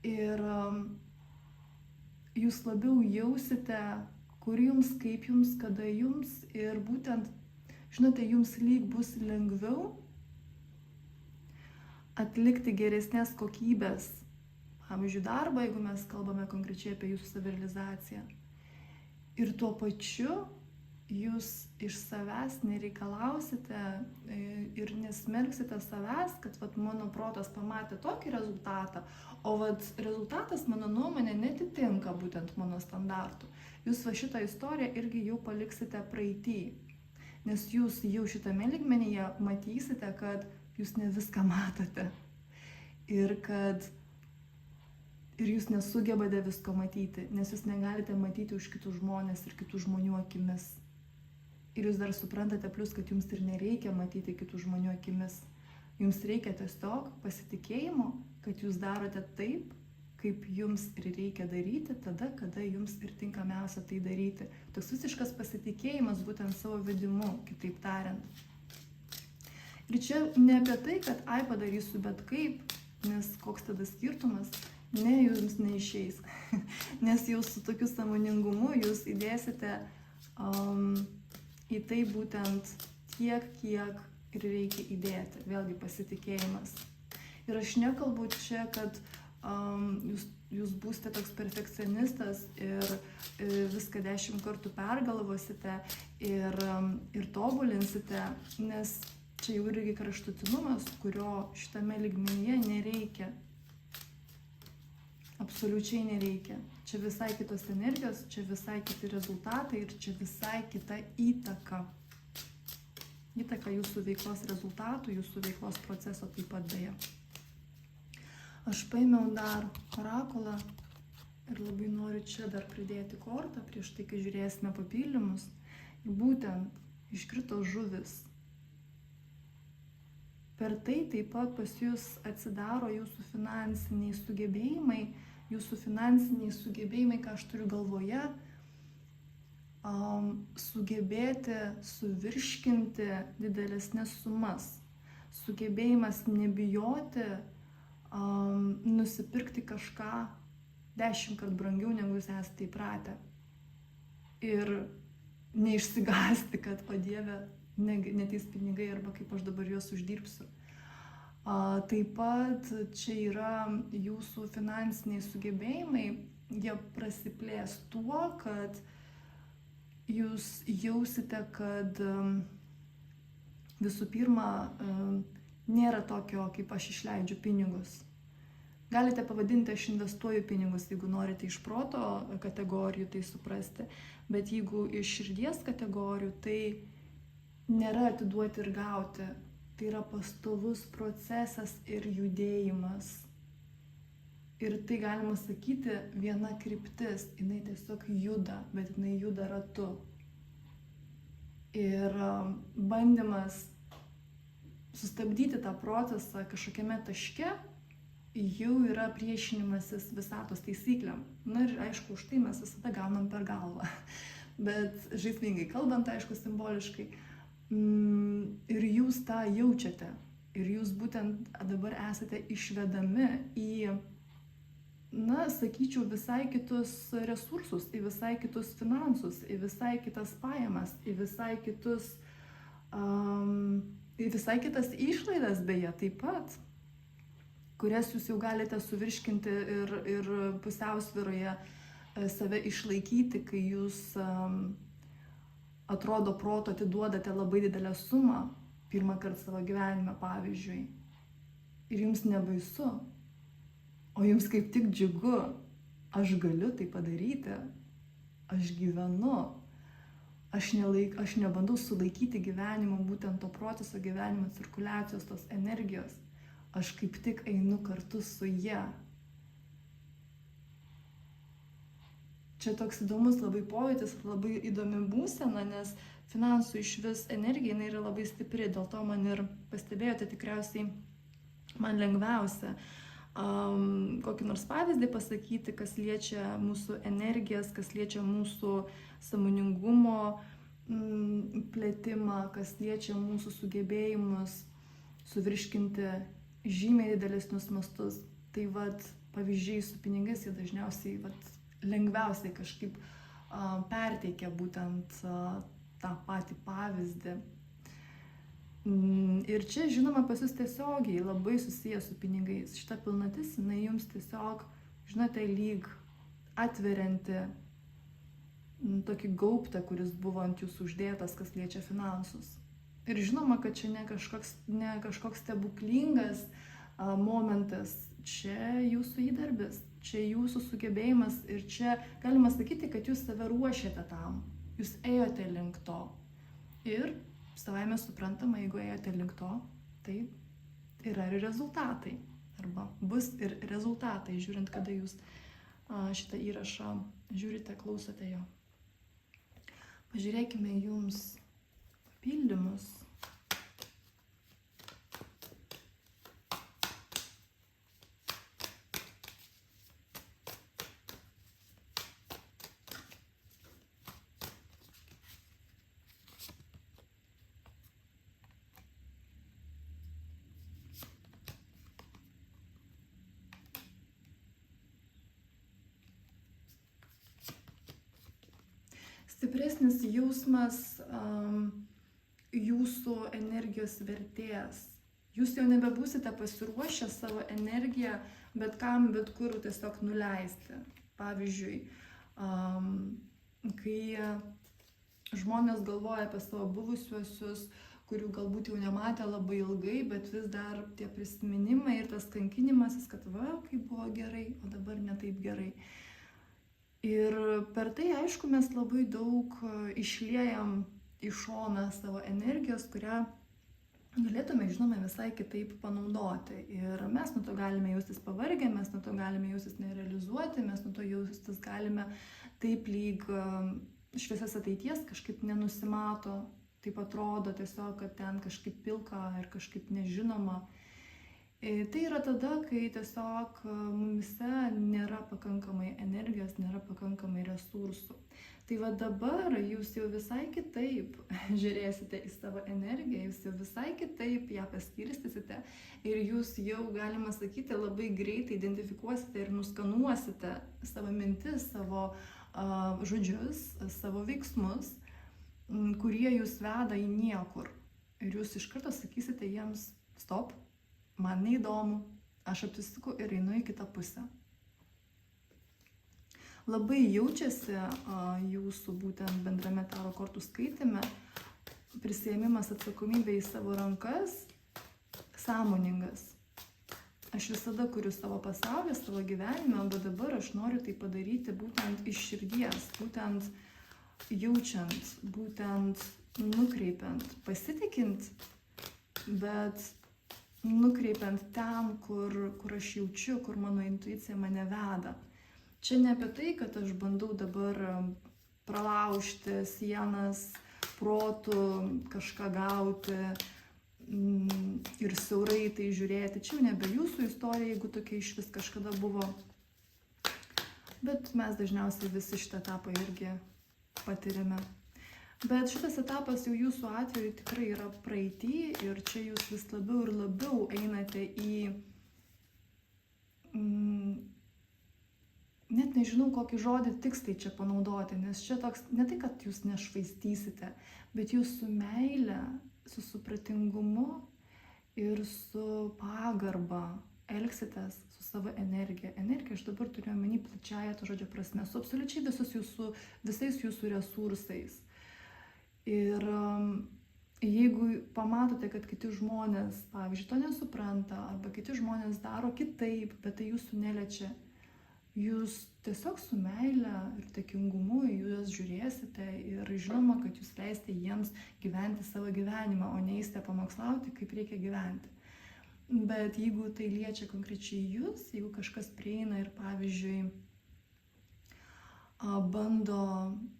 Ir jūs labiau jausite, kur jums, kaip jums, kada jums, ir būtent, žinote, jums lyg bus lengviau atlikti geresnės kokybės, pavyzdžiui, darbą, jeigu mes kalbame konkrečiai apie jūsų savirealizaciją. Ir tuo pačiu jūs iš savęs nereikalausite ir nesmerksite savęs, kad vat, mano protas pamatė tokį rezultatą, o vat, rezultatas, mano nuomonė, netitinka būtent mano standartų. Jūs va šitą istoriją irgi jau paliksite praeitį, nes jūs jau šitame lygmenyje matysite, kad jūs ne viską matote ir jūs nesugebate visko matyti, nes jūs negalite matyti už kitus žmonės ir kitų žmonių akimis. Ir jūs dar suprantate plus, kad jums ir nereikia matyti kitų žmonių akimis. Jums reikia tiesiog pasitikėjimo, kad jūs darote taip, kaip jums ir reikia daryti, tada, kada jums ir tinkamiausia tai daryti. Toks visiškas pasitikėjimas būtent savo vedimu, kitaip tariant. Ir čia ne apie tai, kad padarysiu bet kaip, nes koks tada skirtumas, ne, jums neišeis. Nes jau su tokiu sąmoningumu jūs įdėsite į tai būtent tiek, kiek ir reikia įdėti. Vėlgi pasitikėjimas. Ir aš nekalbu čia, kad jūs būsite toks perfekcionistas ir viską 10 kartų pergalvosite ir tobulinsite, nes čia jau irgi kraštutinumas, kurio šitame lygmenyje nereikia. Absoliučiai nereikia. Čia visai kitos energijos, čia visai kiti rezultatai ir čia visai kita įtaka. Įtaka jūsų veiklos rezultatų, jūsų veiklos proceso taip pat beje. Aš paėmiau dar orakulą ir labai noriu čia dar pridėti kortą prieš tai, kai žiūrėsime papildymus. Ir būtent iškrito žuvis. Per tai taip pat pas jūs atsidaro jūsų finansiniai sugebėjimai, ką aš turiu galvoje, sugebėti suvirškinti didelesnes sumas, sugebėjimas nebijoti nusipirkti kažką 10 kart brangiau, negu jūs esate įpratę. Ir neišsigąsti, kad, o Dieve, neteis pinigai arba kaip aš dabar juos uždirbsiu. Taip pat čia yra jūsų finansiniai sugebėjimai, jie prasiplės tuo, kad jūs jausite, kad visų pirma nėra tokio, kaip aš išleidžiu pinigus. Galite pavadinti, aš investuoju pinigus, jeigu norite iš proto kategorijų tai suprasti, bet jeigu iš širdies kategorijų, tai nėra atiduoti ir gauti. Tai yra pastovus procesas ir judėjimas. Ir tai galima sakyti viena kryptis, jinai tiesiog juda, bet jinai juda ratu. Ir bandymas sustabdyti tą procesą kažkokiame taške jau yra priešinimasis visatos taisyklėm. Na ir aišku, už tai mes visada gaunam per galvą. Bet žaismingai kalbant, aišku, simboliškai. Ir jūs tą jaučiate. Ir jūs būtent dabar esate išvedami į, na, sakyčiau, visai kitus resursus, į visai kitus finansus, į visai kitas pajamas, į visai kitas išlaidas beje taip pat, kurias jūs jau galite suvirškinti ir pusiausvyroje save išlaikyti, kai jūs atrodo proto atiduodate labai didelę sumą pirmą kartą savo gyvenime, pavyzdžiui. Ir jums nebaisu, o jums kaip tik džiugu, aš galiu tai padaryti, aš gyvenu, Aš nebandau sulaikyti gyvenimo, būtent to proceso gyvenimo cirkuliacijos, tos energijos. Aš kaip tik einu kartu su ja. Čia toks įdomus labai pojūtis, labai įdomi būsena, nes finansų iš vis energija jinai yra labai stipri, dėl to man ir pastebėjote tikriausiai man lengviausia kokį nors pavyzdį pasakyti, kas liečia mūsų energijas, kas liečia mūsų sąmoningumo plėtimą, kas liečia mūsų sugebėjimus suvirškinti žymiai didesnius mastus. Tai vat pavyzdžiai su pinigais jie dažniausiai lengviausiai kažkaip perteikia būtent tą patį pavyzdį. Ir čia, žinoma, pas jūs tiesiogiai labai susijęs su pinigais. Šita pilnatis, jinai jums tiesiog, žinote, lyg atverianti tokį gaubtą, kuris buvo ant jūsų uždėtas, kas liečia finansus. Ir žinoma, kad čia ne kažkoks stebuklingas momentas, čia jūsų įdarbis, čia jūsų sugebėjimas ir čia galima sakyti, kad jūs save ruošiate tam, jūs ėjote link to. Ir savaime suprantama, jeigu ėjote link to, tai yra ir rezultatai. Arba bus ir rezultatai, žiūrint, kada jūs šitą įrašą žiūrite, klausote jo. Pažiūrėkime jums papildymus. Stipresnis jausmas jūsų energijos vertės. Jūs jau nebebūsite pasiruošę savo energiją bet kam, bet kur tiesiog nuleisti. Pavyzdžiui, kai žmonės galvoja apie savo buvusiuosius, kurių galbūt jau nematė labai ilgai, bet vis dar tie prisiminimai ir tas kankinimasis, kad kaip buvo gerai, o dabar ne taip gerai. Ir per tai, aišku, mes labai daug išliejam į šoną savo energijos, kurią galėtume, žinome, visai kitaip panaudoti. Ir mes nuo to galime jaustis pavargę, mes nuo to galime jaustis nerealizuoti, mes nuo to jaustis galime taip lyg šviesios ateities kažkaip nenusimato, taip atrodo tiesiog, kad ten kažkaip pilka ir kažkaip nežinoma. Tai yra tada, kai tiesiog mumise nėra pakankamai energijos, nėra pakankamai resursų. Tai va dabar jūs jau visai kitaip žiūrėsite į savo energiją, jūs jau visai kitaip ją paskirstysite ir jūs jau, galima sakyti, labai greitai identifikuosite ir nuskanuosite savo mintis, savo žodžius, savo veiksmus, kurie jūs veda į niekur. Ir jūs iš karto sakysite jiems stop. Man neįdomu, aš apsisuku ir einu į kitą pusę. Labai jaučiasi jūsų būtent bendrame taro kortų skaitime prisiėmimas atsakomybę į savo rankas, sąmoningas. Aš visada kuriu savo pasaulį, savo gyvenimą, bet dabar aš noriu tai padaryti būtent iš širdies, būtent jaučiant, būtent nukreipiant, pasitikint, bet nukreipiant ten, kur aš jaučiu, kur mano intuicija mane veda. Čia ne apie tai, kad aš bandau dabar pralaužti sienas, protų, kažką gauti ir siaurai tai žiūrėti. Čia jau nebe jūsų istorija, jeigu tokia iš vis kažkada buvo. Bet mes dažniausiai visi šitą etapą irgi patiriame. Bet šitas etapas jau jūsų atveju tikrai yra praeity ir čia jūs vis labiau ir labiau einate į, net nežinau kokį žodį tiksliai čia panaudoti, nes čia toks, ne tai, kad jūs nešvaistysite, bet jūs su meile, su supratingumu ir su pagarba elgsitės su savo energija. Energija aš dabar turiu omeny plačiąja to žodžio prasme, su absoliučiai visais jūsų resursais. Ir jeigu pamatote, kad kiti žmonės, pavyzdžiui, to nesupranta, arba kiti žmonės daro kitaip, bet tai jūsų neliečia, jūs tiesiog su meile ir dėkingumu į juos žiūrėsite ir žinoma, kad jūs leisite jiems gyventi savo gyvenimą, o neįsite pamokslauti, kaip reikia gyventi. Bet jeigu tai liečia konkrečiai jūs, jeigu kažkas prieina ir pavyzdžiui bando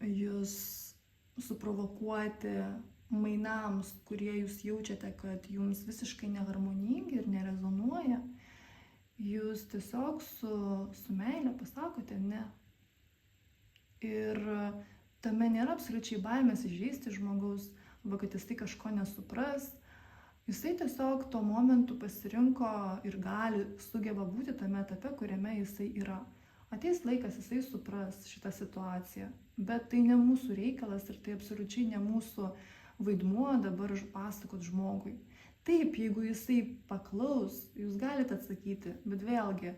jūs suprovokuoti mainams, kurie jūs jaučiate, kad jums visiškai neharmoningi ir nerezonuoja, jūs tiesiog su meile pasakote ne. Ir tame nėra absoliučiai baimės įžeisti žmogaus, arba kad jis tai kažko nesupras. Jisai tiesiog tuo momentu pasirinko ir sugeba būti tame etape, kuriame jisai yra. Ateis laikas, jisai supras šitą situaciją, bet tai ne mūsų reikalas ir tai absoliučiai ne mūsų vaidmuo dabar pasakot žmogui. Taip, jeigu jisai paklaus, jūs galite atsakyti, bet vėlgi,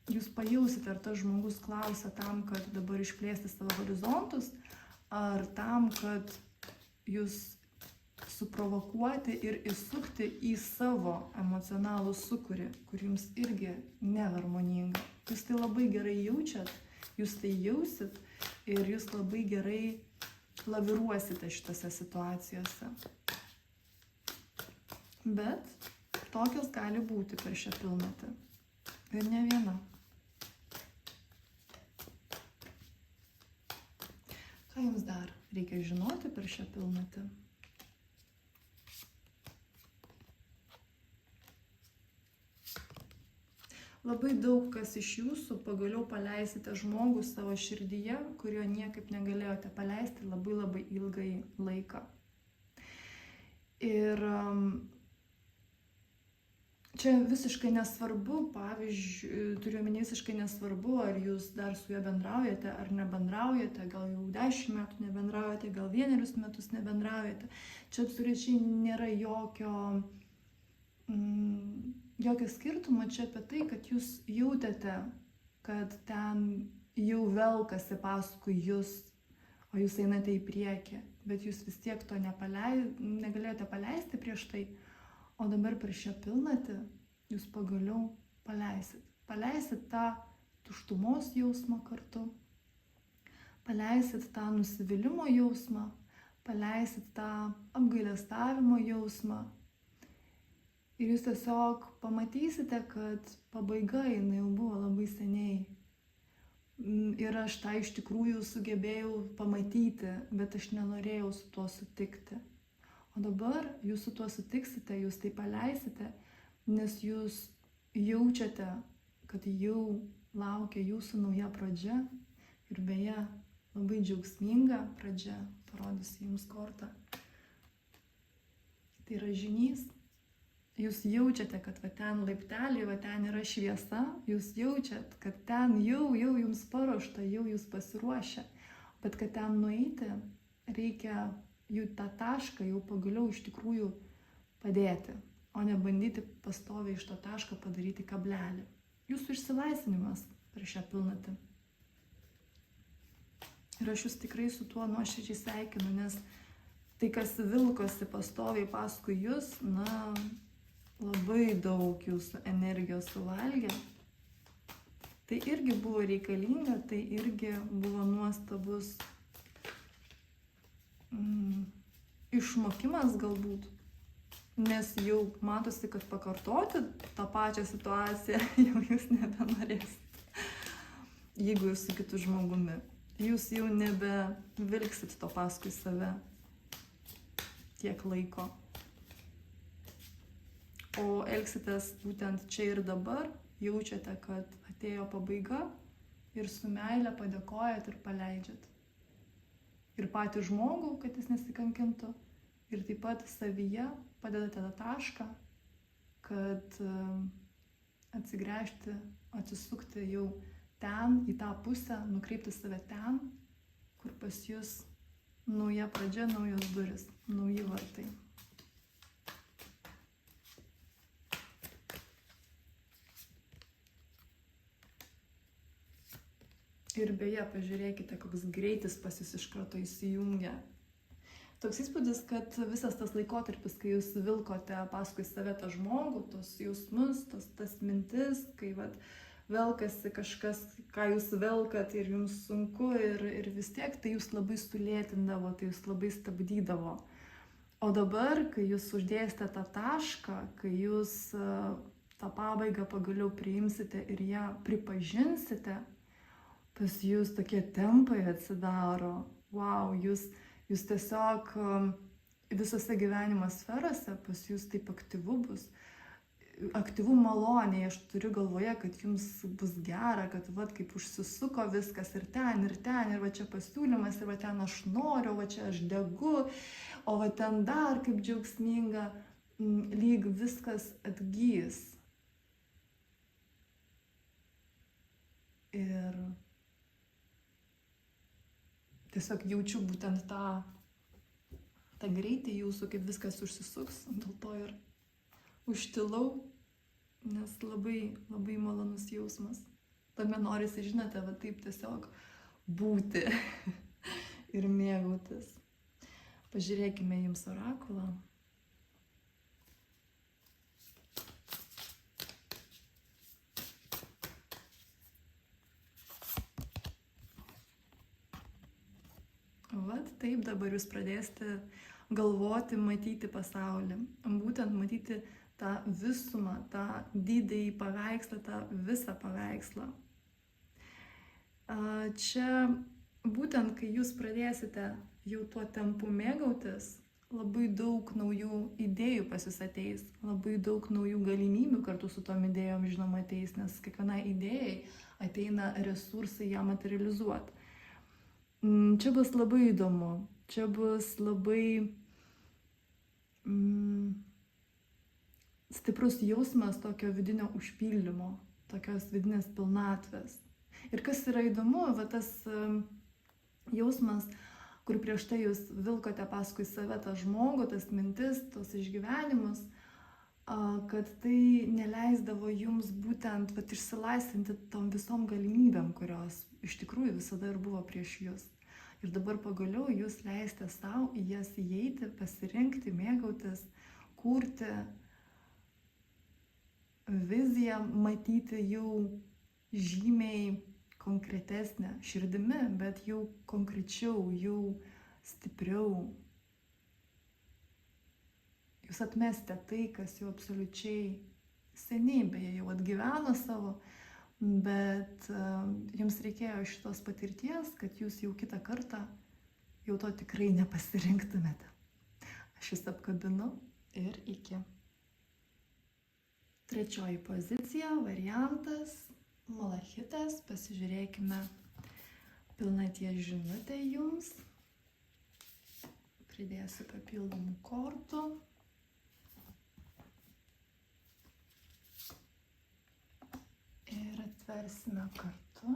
jūs pajausite, ar tas žmogus klausia tam, kad dabar išplėsti savo horizontus, ar tam, kad jūs suprovokuoti ir įsukti į savo emocionalų sūkurį, kur jums irgi neharmoninga. Jūs tai labai gerai jaučiat, jūs tai jausit ir jūs labai gerai laviruosite šitose situacijose. Bet tokios gali būti per šią pilnatį. Ir ne viena. Ką jums dar reikia žinoti per šią pilnatį? Labai daug kas iš jūsų pagaliau paleisite žmogų savo širdyje, kurio niekaip negalėjote paleisti labai ilgai laiką. Ir čia visiškai nesvarbu, pavyzdžiui, turiu omeny visiškai nesvarbu, ar jūs dar su juo bendraujate ar nebendraujate, gal jau 10 metų nebendraujate, gal 1 metus nebendraujate. Čia absoliučiai nėra jokio skirtumo, čia apie tai, kad jūs jautėte, kad ten jau velkasi paskui jūs, o jūs einate į priekį, bet jūs vis tiek to negalėjote paleisti prieš tai, o dabar per šią pilnatį jūs pagaliau paleisit. Paleisit tą tuštumos jausmą kartu, paleisit tą nusivylimo jausmą, paleisit tą apgailestavimo jausmą. Ir jūs tiesiog pamatysite, kad pabaiga jinai jau buvo labai seniai. Ir aš tą iš tikrųjų sugebėjau pamatyti, bet aš nenorėjau su tuo sutikti. O dabar jūs su tuo sutiksite, jūs tai paleisite, nes jūs jaučiate, kad jau laukia jūsų nauja pradžia. Ir beje, labai džiaugsminga pradžia, parodysiu jums kortą. Tai yra žynys. Jūs jaučiate, kad va ten laiptelį, va ten yra šviesa, jūs jaučiat, kad ten jau jums paruošta, jau jūs pasiruošę, bet kad ten nueiti, reikia jų tą tašką jau pagaliau iš tikrųjų padėti, o ne bandyti pastoviai iš to taško padaryti kablelį. Jūsų išsilaisvinimas per šią pilnatį. Ir aš jūs tikrai su tuo nuoširdžiai sveikinu, nes tai, kas vilkosi pastoviai paskui jūs, labai daug jūsų energijos suvalgė. Tai irgi buvo reikalinga, tai irgi buvo nuostabus išmokimas galbūt, nes jau matosi, kad pakartoti tą pačią situaciją jau jūs nebenorėsit. Jeigu jūs su kitu žmogumi, jūs jau nebevilksit to paskui save tiek laiko. O elgsitės būtent čia ir dabar, jaučiate, kad atėjo pabaiga ir su meile padėkojat ir paleidžiat. Ir patį žmogų, kad jis nesikankintų, ir taip pat savyje padedate tą tašką, kad atsigręžti, atsisukti jau ten, į tą pusę, nukreipti save ten, kur pas jūs nauja pradžia, naujos durys, nauji vartai. Ir beje, pažiūrėkite, koks greitis pas jūs iš karto įsijungia. Toks įspūdis, kad visas tas laikotarpis, kai jūs vilkote paskui save tą žmogų, tos jausmus, tas mintis, kai velkasi kažkas, ką jūs velkat ir jums sunku ir vis tiek tai jūs labai sulėtindavo, tai jūs labai stabdydavo. O dabar, kai jūs uždėsite tą tašką, kai jūs tą pabaigą pagaliau priimsite ir ją pripažinsite, pas jūs tokie tempai atsidaro. Wow, jūs tiesiog visose gyvenimo sferose pas jūs taip aktyvu bus. Aktyvu maloniai, aš turiu galvoje, kad jums bus gera, kad vat kaip užsisuko viskas ir va čia pasiūlymas, ir va ten aš noriu, va čia aš degu, o va ten dar kaip džiaugsminga, lyg viskas atgys. Ir tiesiog jaučiu būtent tą greitį jūsų, kaip viskas užsisuks, dėl to ir užtilau, nes labai, labai malonus jausmas. Tame norisi, žinote, va taip tiesiog būti ir mėgautis. Pažiūrėkime jums orakulą. Vat taip dabar jūs pradėsite galvoti, matyti pasaulį. Būtent matyti tą visumą, tą didįjį paveikslą, tą visą paveikslą. Čia būtent, kai jūs pradėsite jau tuo tempu mėgautis, labai daug naujų idėjų pas jūs ateis, labai daug naujų galimybių kartu su tom idėjom, žinoma, ateis, nes kiekvienai idėjai ateina resursai ją materializuoti. Čia bus labai įdomu, čia bus labai stiprus jausmas tokio vidinio užpildymo, tokios vidinės pilnatvės. Ir kas yra įdomu, va tas jausmas, kur prieš tai jūs vilkote paskui save tą žmogų, tas mintis, tos išgyvenimus, kad tai neleisdavo jums būtent išsilaisvinti tom visom galimybėm, kurios iš tikrųjų visada ir buvo prieš jūs. Ir dabar pagaliau jūs leisite savo į jas įeiti, pasirinkti, mėgautis, kurti viziją, matyti jau žymiai konkretesnę širdimi, bet jau konkrečiau, jau stipriau. Jūs atmesite tai, kas jau absoliučiai seniai, beje, jau atgyveno savo, bet jums reikėjo šitos patirties, kad jūs jau kitą kartą jau to tikrai nepasirinktumėte. Aš jūs apkabinu ir iki. Trečioji pozicija, variantas, malachitas. Pasižiūrėkime pilnaties žinutę jums. Pridėsiu papildomų kortų. Ir atversime kartu.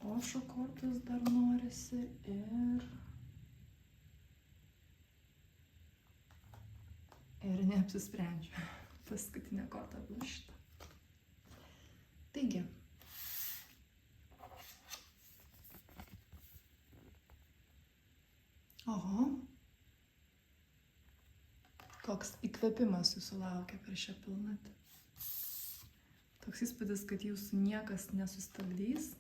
Ošo kortus dar norisi ir neapsisprendžiu. Paskutinė korta bus šita. Taigi. Oho. Koks įkvėpimas jūsų laukia per šią pilnatį. Toks įspūdis, kad jūsų niekas nesustabdys.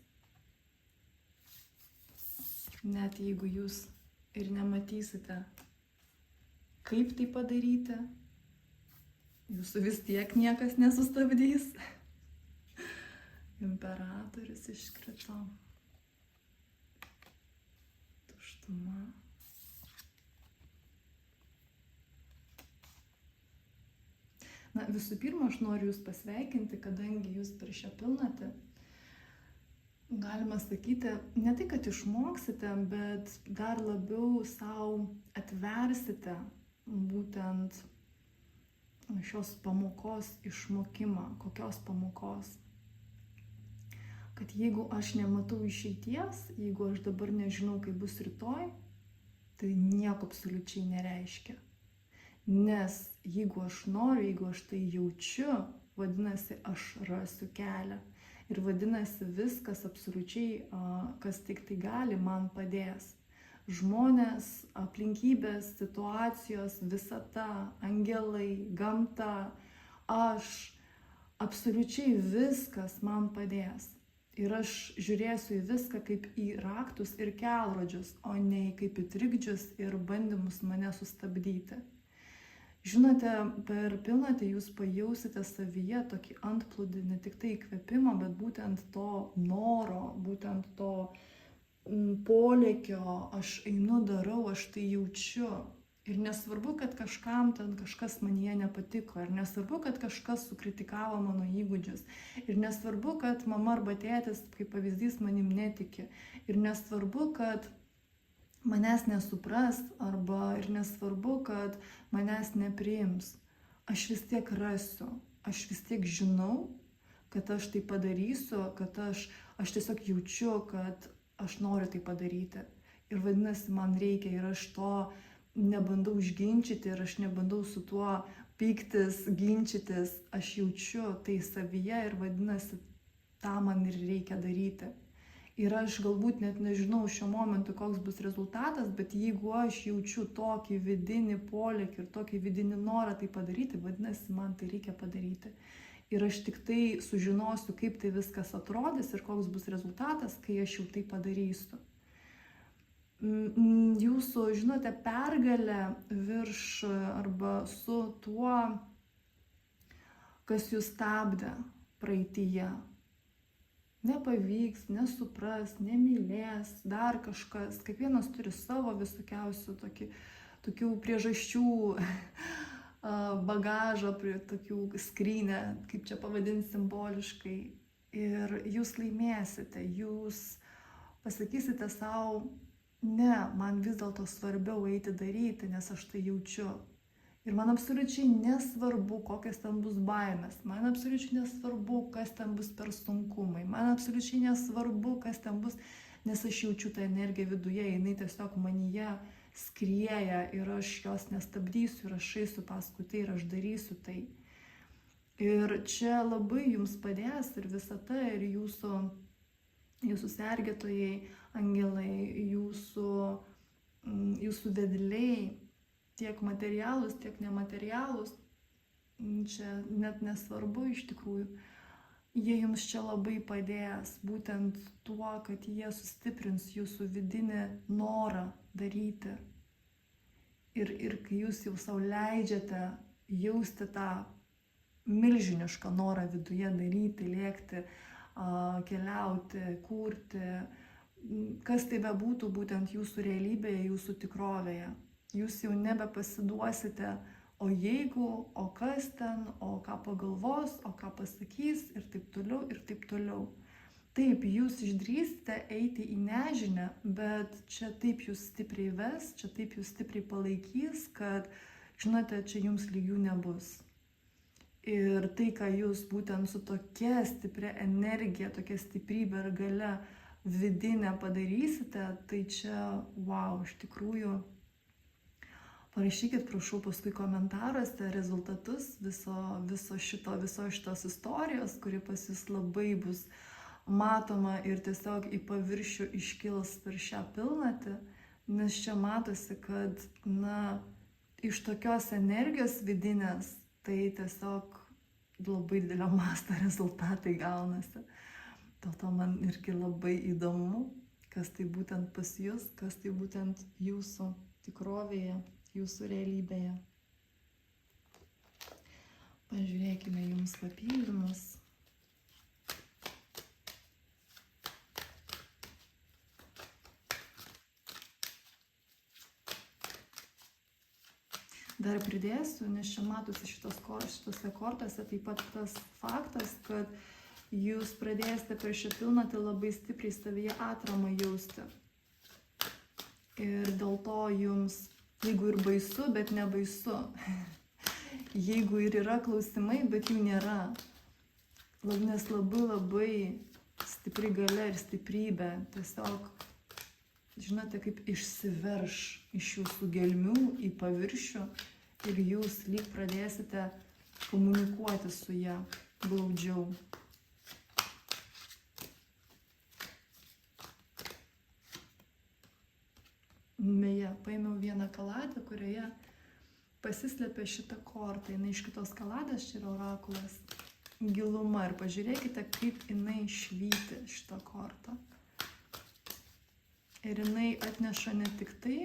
Net jeigu jūs ir nematysite, kaip tai padaryti, jūsų vis tiek niekas nesustabdys. Imperatorius iškrito. Tuštuma. Na, visų pirma, aš noriu jūs pasveikinti, kadangi jūs per šią pilnatį, galima sakyti, ne tai, kad išmoksite, bet dar labiau savo atversite būtent šios pamokos išmokimą. Kokios pamokos? Kad jeigu aš nematau išeities, jeigu aš dabar nežinau, kaip bus rytoj, tai nieko absoliučiai nereiškia. Nes jeigu aš noriu, jeigu aš tai jaučiu, vadinasi, aš rasiu kelią. Ir vadinasi, viskas absoliučiai, kas tik tai gali, man padės. žmonės, aplinkybės, situacijos, visata, angelai, gamta, aš, absoliučiai viskas man padės. Ir aš žiūrėsiu į viską kaip į raktus ir kelrodžius, o ne kaip į trikdžius ir bandymus mane sustabdyti. Žinote, per pilnatį jūs pajausite savyje tokį antplūdį ne tik tai įkvėpimo, bet būtent to noro, būtent to polėkio, aš einu, darau, aš tai jaučiu. Ir nesvarbu, kad kažkam ten kažkas manyje nepatiko, ir nesvarbu, kad kažkas sukritikavo mano įgūdžius, ir nesvarbu, kad mama arba tėtis, kaip pavyzdys, manim netiki, ir nesvarbu, kad manęs nesupras, arba ir nesvarbu, kad manęs nepriims. Aš vis tiek rasiu, aš vis tiek žinau, kad aš tai padarysiu, kad aš tiesiog jaučiu, kad aš noriu tai padaryti. Ir vadinasi, man reikia, ir aš to nebandau užginčyti, ir aš nebandau su tuo pyktis, ginčytis, aš jaučiu tai savyje ir vadinasi, tą man ir reikia daryti. Ir aš galbūt net nežinau šiuo momentu, koks bus rezultatas, bet jeigu aš jaučiu tokį vidinį polėkį ir tokį vidinį norą tai padaryti, vadinasi, man tai reikia padaryti. Ir aš tik tai sužinosiu, kaip tai viskas atrodys ir koks bus rezultatas, kai aš jau tai padarysiu. Jūsų, žinote, pergalė virš arba su tuo, kas jūs stabdė praeityje. Nepavyks, nesupras, nemylės, dar kažkas. Kiekvienas turi savo visokiausių tokių priežasčių, bagažą, tokių skrynę, kaip čia pavadinti simboliškai. Ir jūs laimėsite, jūs pasakysite savo, ne, man vis dėlto svarbiau eiti daryti, nes aš tai jaučiu. Ir man absoliučiai nesvarbu, kokios ten bus baimės, man absoliučiai nesvarbu, kas ten bus per sunkumai, man absoliučiai nesvarbu, kas ten bus, nes aš jaučiu tą energiją viduje, jinai tiesiog manyje skrieja ir aš jos nestabdysiu ir aš eisiu paskui tai ir aš darysiu tai. Ir čia labai jums padės ir visata, ir jūsų sergėtojai, angelai, jūsų vedliai, tiek materialūs, tiek nematerialūs, čia net nesvarbu iš tikrųjų, jie jums čia labai padės, būtent tuo, kad jie sustiprins jūsų vidinį norą daryti. Ir kai jūs jau savo leidžiate jausti tą milžinišką norą viduje daryti, lėkti, keliauti, kurti, kas tai bebūtų būtent jūsų realybėje, jūsų tikrovėje. Jūs jau nebepasiduosite, o jeigu, o kas ten, o ką pagalvos, o ką pasakys ir taip toliau, ir taip toliau. Taip, jūs išdrįsite eiti į nežinią, bet čia taip jūs stipriai ves, čia taip jūs stipriai palaikys, kad, žinote, čia jums lygių nebus. Ir tai, ką jūs būtent su tokia stipria energija, tokia stiprybė ir gale vidinė padarysite, tai čia, wow, iš tikrųjų. Parašykit, prašau, paskui komentaruose rezultatus visos šitos istorijos, kuri pas jūs labai bus matoma ir tiesiog į paviršių iškils per šią pilnatį, nes čia matosi, kad, iš tokios energijos vidinės, tai tiesiog labai didelio masto rezultatai gaunasi. Dėl to man irgi labai įdomu, kas tai būtent pas jūs, kas tai būtent jūsų tikrovėje, jūsų realybėje. Pažiūrėkime jums papildymus. Dar pridėsiu, nes čia matosi šitose kortose taip pat tas faktas, kad jūs pradėsite per šią pilnatį labai stipriai savyje atramą jausti. Ir dėl to jums, jeigu ir baisu, bet nebaisu. Jeigu ir yra klausimai, bet jų nėra. Nes labai stipri galia ir stiprybė tiesiog, žinote, kaip išsiverš iš jūsų gelmių į paviršių ir jūs lyg pradėsite komunikuoti su ja glaudžiau. Beje, paėmiau vieną kaladę, kurioje pasislėpė šitą kortą. Jinai iš kitos kaladės, čia yra orakulas giluma. Ir pažiūrėkite, kaip jinai švyti šitą kortą. Ir jinai atneša ne tik tai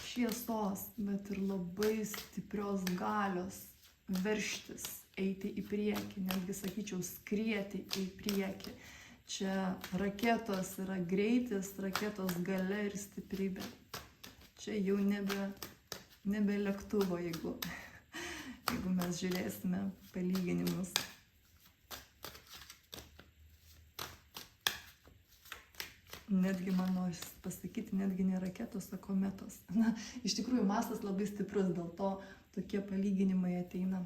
šviesos, bet ir labai stiprios galios veržtis, eiti į priekį, netgi sakyčiau, skrieti į priekį. Čia raketos yra greitis, raketos galia ir stiprybė. Čia jau nebe lėktuvo, jeigu mes žiūrėsime palyginimus. Netgi, man nori pasakyti, netgi ne raketos, o kometos. Na, iš tikrųjų, mastas labai stiprus, dėl to tokie palyginimai ateina.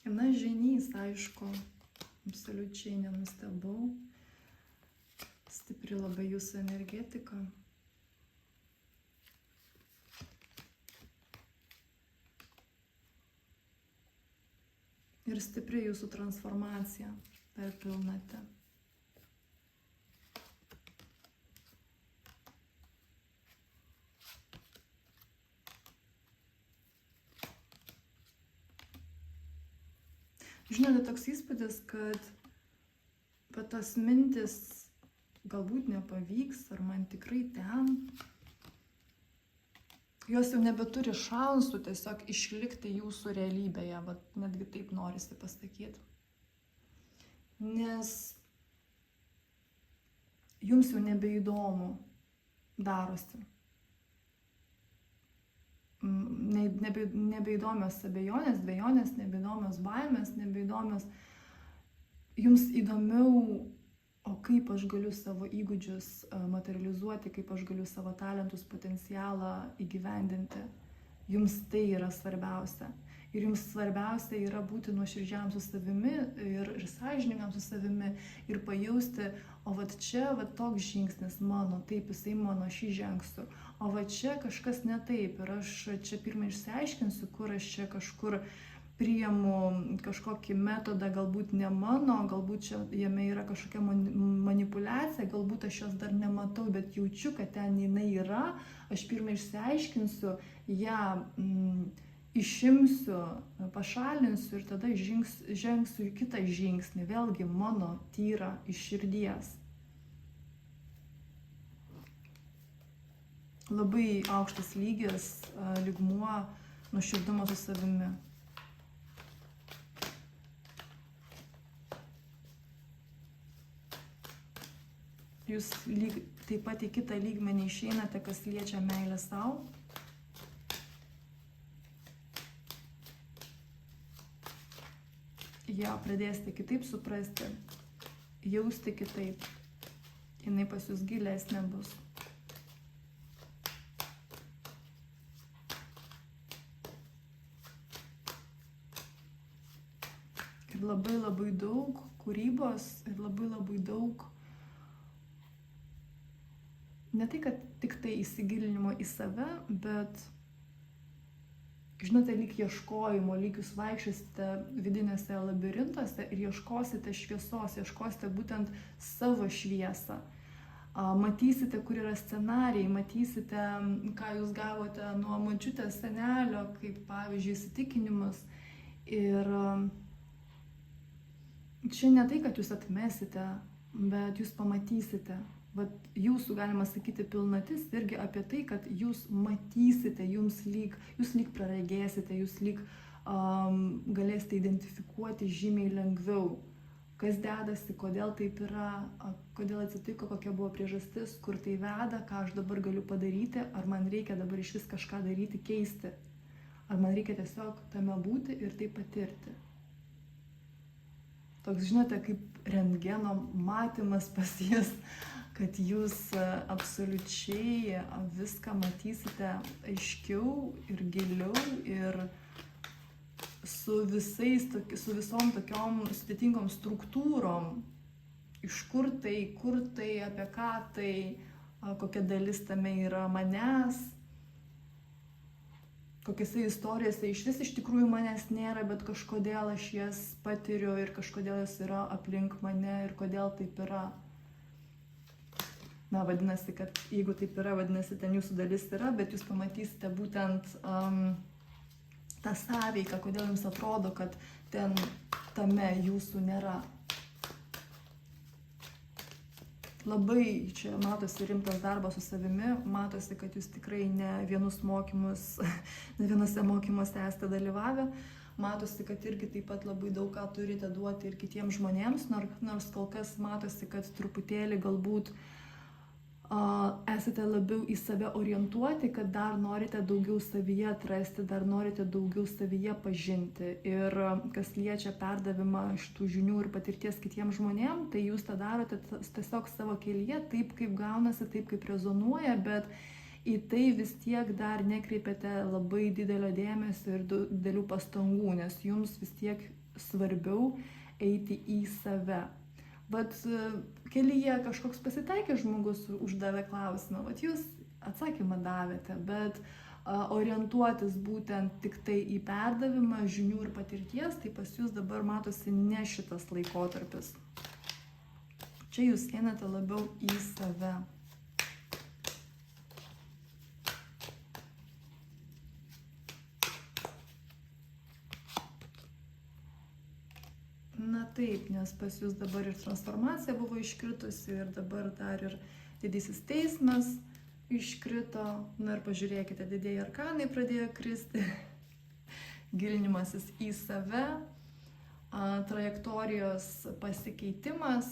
Na, ženys, aišku, absoliučiai nenustebau. Stipri labai jūsų energetika. Ir stipri jūsų transformacija per pilnatę. Žinote, toks įspūdis, kad tos mintis galbūt nepavyks, ar man tikrai ten, jos jau nebeturi šansų tiesiog išlikti jūsų realybėje, netgi taip norisi pasakyti. Nes jums jau nebeįdomu darosi. Nebeįdomios abejonės, dvejonės, nebeįdomios baimės, nebeįdomios. Jums įdomiau, o kaip aš galiu savo įgūdžius materializuoti, kaip aš galiu savo talentus, potencialą įgyvendinti. Jums tai yra svarbiausia. Ir jums svarbiausia yra būti nuoširdžiam su savimi ir sąžiningam su savimi ir pajausti, o čia toks žingsnis mano, taip jisai mano, šį žengsiu. O čia kažkas ne taip ir aš čia pirmą išsiaiškinsiu, kur aš čia kažkur priimu kažkokį metodą, galbūt ne mano, galbūt čia jame yra kažkokia manipulacija, galbūt aš jos dar nematau, bet jaučiu, kad ten jinai yra, aš pirmą išsiaiškinsiu, ją išimsiu, pašalinsiu ir tada žengsiu į kitą žingsnį, vėlgi mano tyra iš širdies. Labai aukštas lygis, lygmuo, nuoširdumo su savimi. Jūs taip pat į kitą lygmenį išeinate, kas liečia meilę sau. Ja, pradėsite kitaip suprasti, jausti kitaip. Jinai pas jūs gilesnė bus. Ir labai daug kūrybos ir labai daug, ne tai, kad tik tai įsigilinimo į save, bet žinote, lyg ieškojimo, lyg jūs vaikščiosite vidiniuose labirintuose ir ieškosite šviesos, ieškosite būtent savo šviesą. Matysite, kur yra scenarijai, matysite, ką jūs gavote nuo močiutės, senelio, kaip pavyzdžiui įsitikinimus. Ir čia ne tai, kad jūs atmesite, bet jūs pamatysite. Jūsų, galima sakyti, pilnatis irgi apie tai, kad jūs matysite, jūs lyg praregėsite, jūs lyg galėsite identifikuoti žymiai lengviau, kas dedasi, kodėl taip yra, kodėl atsitiko, kokia buvo priežastis, kur tai veda, ką aš dabar galiu padaryti, ar man reikia dabar iš vis kažką daryti, keisti, ar man reikia tiesiog tame būti ir tai patirti. Toks, žinote, kaip rentgeno matymas pas jūs, kad jūs absoliučiai viską matysite aiškiau ir giliau ir su visom tokiom sudėtingom struktūrom, iš kur tai, apie ką tai, kokia dalis tame yra manęs, kokiose istorijose iš tikrųjų manęs nėra, bet kažkodėl aš jas patiriu ir kažkodėl jos yra aplink mane ir kodėl taip yra. Na, vadinasi, kad jeigu taip yra, vadinasi, ten jūsų dalis yra, bet jūs pamatysite būtent tą sąveiką, kodėl jums atrodo, kad ten tame jūsų nėra. Labai čia matosi rimtas darbas su savimi, matosi, kad jūs tikrai ne vienuose mokymuose esate dalyvavę, matosi, kad irgi taip pat labai daug ką turite duoti ir kitiems žmonėms, nors kol kas matosi, kad truputėlį galbūt esate labiau į save orientuoti, kad dar norite daugiau savyje atrasti, dar norite daugiau savyje pažinti. Ir kas liečia perdavimą šitų žinių ir patirties kitiems žmonėms, tai jūs tą darote tiesiog savo kelyje, taip kaip gaunasi, taip kaip rezonuoja, bet į tai vis tiek dar nekreipiate labai didelio dėmesio ir didelių pastangų, nes jums vis tiek svarbiau eiti į save. Bet kelyje kažkoks pasitaikė žmogus, uždavė klausimą, vat jūs atsakymą davėte, bet orientuotis būtent tik tai į perdavimą žinių ir patirties, tai pas jūs dabar matosi ne šitas laikotarpis. Čia jūs einate labiau į save. Na taip, nes pas jūs dabar ir transformacija buvo iškritusi ir dabar dar ir didysis teismas iškrito. Na ir pažiūrėkite, didieji arkanai pradėjo kristi. Gilinimasis į save, trajektorijos pasikeitimas,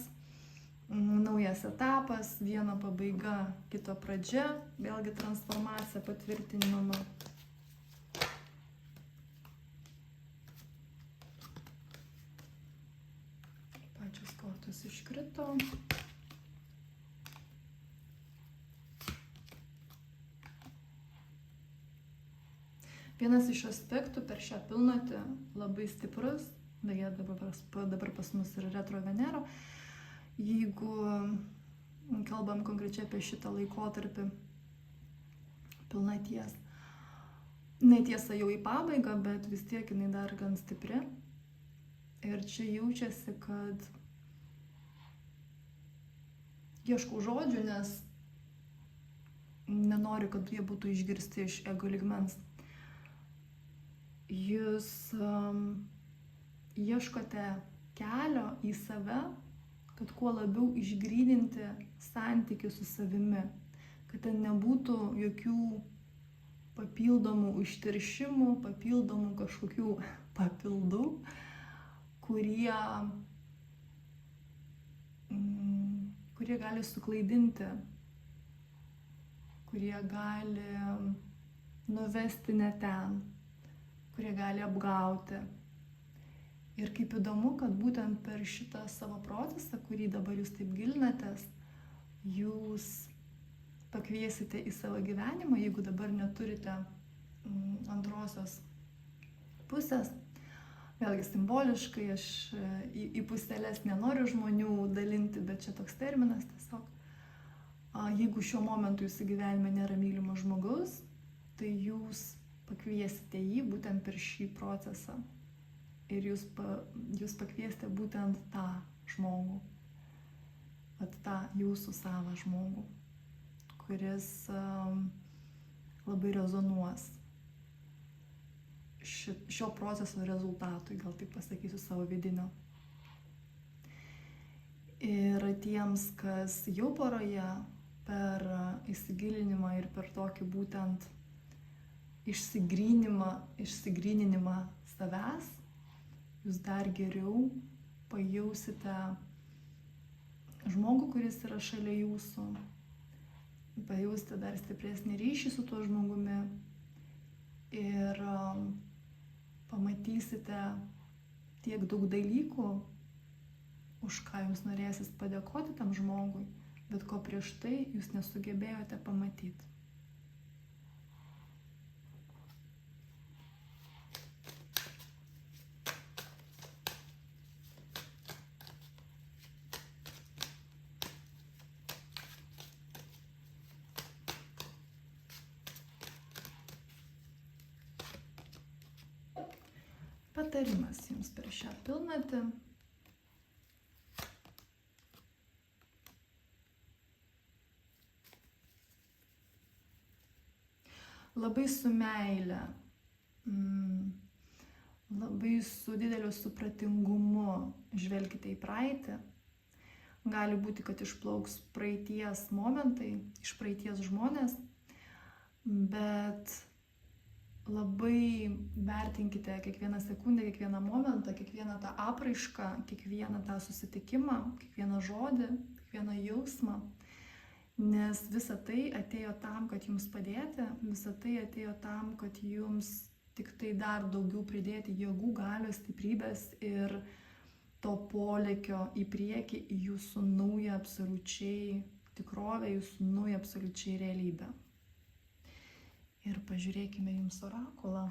naujas etapas, vieno pabaiga, kito pradžia, vėlgi transformacija patvirtinama. Kortos iškrito. Vienas iš aspektų per šią pilnatį labai stiprus, beje dabar pas mus yra retro Venero, jeigu kalbam konkrečiai apie šitą laikotarpį pilnaties. Netiesa jau į pabaigą, bet vis tiek jinai dar gan stipri. Ir čia jaučiasi, kad ieškau žodžių, nes nenoriu, kad jie būtų išgirsti iš ego lygmens. Jūs ieškote kelio į save, kad kuo labiau išgryninti santykių su savimi, kad ten nebūtų jokių papildomų užteršimų, papildomų kažkokių papildų, kurie gali suklaidinti, kurie gali nuvesti ne ten, kurie gali apgauti. Ir kaip įdomu, kad būtent per šitą savo procesą, kurį dabar jūs taip gilinatės, jūs pakviesite į savo gyvenimą, jeigu dabar neturite antrosios pusės. Vėlgi simboliškai, aš į puselės nenoriu žmonių dalinti, bet čia toks terminas tiesiog. Jeigu šiuo momentu jūsų gyvenime nėra mylimo žmogaus, tai jūs pakviesite jį būtent per šį procesą. Ir jūs pakviesite būtent tą žmogų, tą jūsų savą žmogų, kuris labai rezonuos šio proceso rezultatui, gal taip pasakysiu, savo vidinio. Ir tiems, kas jau poroje, per įsigilinimą ir per tokį būtent išsigryninimą savęs, jūs dar geriau pajausite žmogų, kuris yra šalia jūsų, pajausite dar stipresnį ryšį su tuo žmogumi ir pamatysite tiek daug dalykų, už ką jums norėsis padėkoti tam žmogui, bet ko prieš tai jūs nesugebėjote pamatyti. Patarimas jums per šią pilnatį. labai su meile, labai su dideliu supratingumu žvelkite į praeitį. Gali būti, kad išplauks praeities momentai, iš praeities žmonės, bet labai vertinkite kiekvieną sekundę, kiekvieną momentą, kiekvieną tą apraišką, kiekvieną tą susitikimą, kiekvieną žodį, kiekvieną jausmą, nes visa tai atėjo tam, kad jums padėti, visa tai atėjo tam, kad jums tik tai dar daugiau pridėti jėgų, galios, stiprybės ir to polėkio į priekį, į jūsų naują absoliučiai tikrovę, jūsų naują absoliučiai realybę. Ir pažiūrėkime jums orakulą.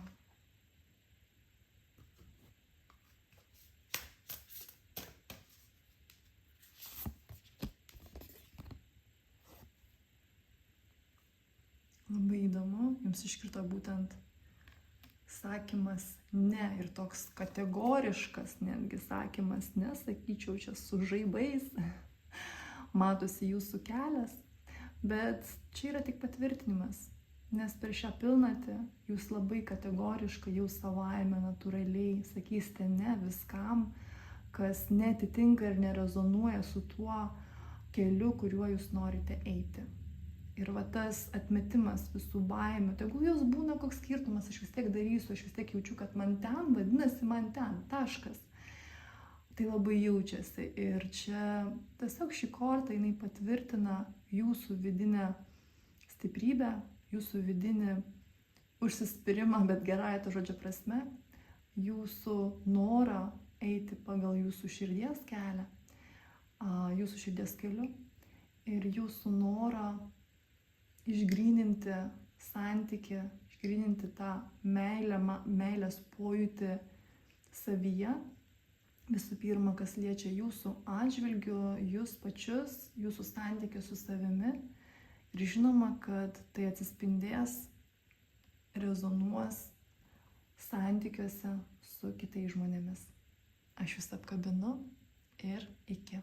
Labai įdomu, jums iškrito būtent sakymas ne ir toks kategoriškas netgi sakymas ne, sakyčiau, čia su žaibais, matosi jūsų kelias, bet čia yra tik patvirtinimas. Nes per šią pilnatį jūs labai kategoriškai jau savaime natūraliai sakysite ne viskam, kas netitinka ir nerezonuoja su tuo keliu, kuriuo jūs norite eiti. Ir va tas atmetimas visų baimių, tegul jos būna koks skirtumas, aš vis tiek darysiu, aš vis tiek jaučiu, kad man ten, vadinasi man ten, taškas. Tai labai jaučiasi ir čia tiesiog šį kortą jinai patvirtina jūsų vidinę stiprybę, jūsų vidinį užsispyrimą, bet gerąja to žodžio prasme, jūsų norą eiti pagal jūsų širdies kelią, jūsų širdies keliu ir jūsų norą išgryninti santykį, išgryninti tą meilės pojūtį savyje. Visų pirma, kas liečia jūsų atžvilgių, jūs pačius, jūsų santykį su savimi. Ir žinoma, kad tai atsispindės, rezonuos santykiuose su kitais žmonėmis. Aš jūs apkabinu ir iki.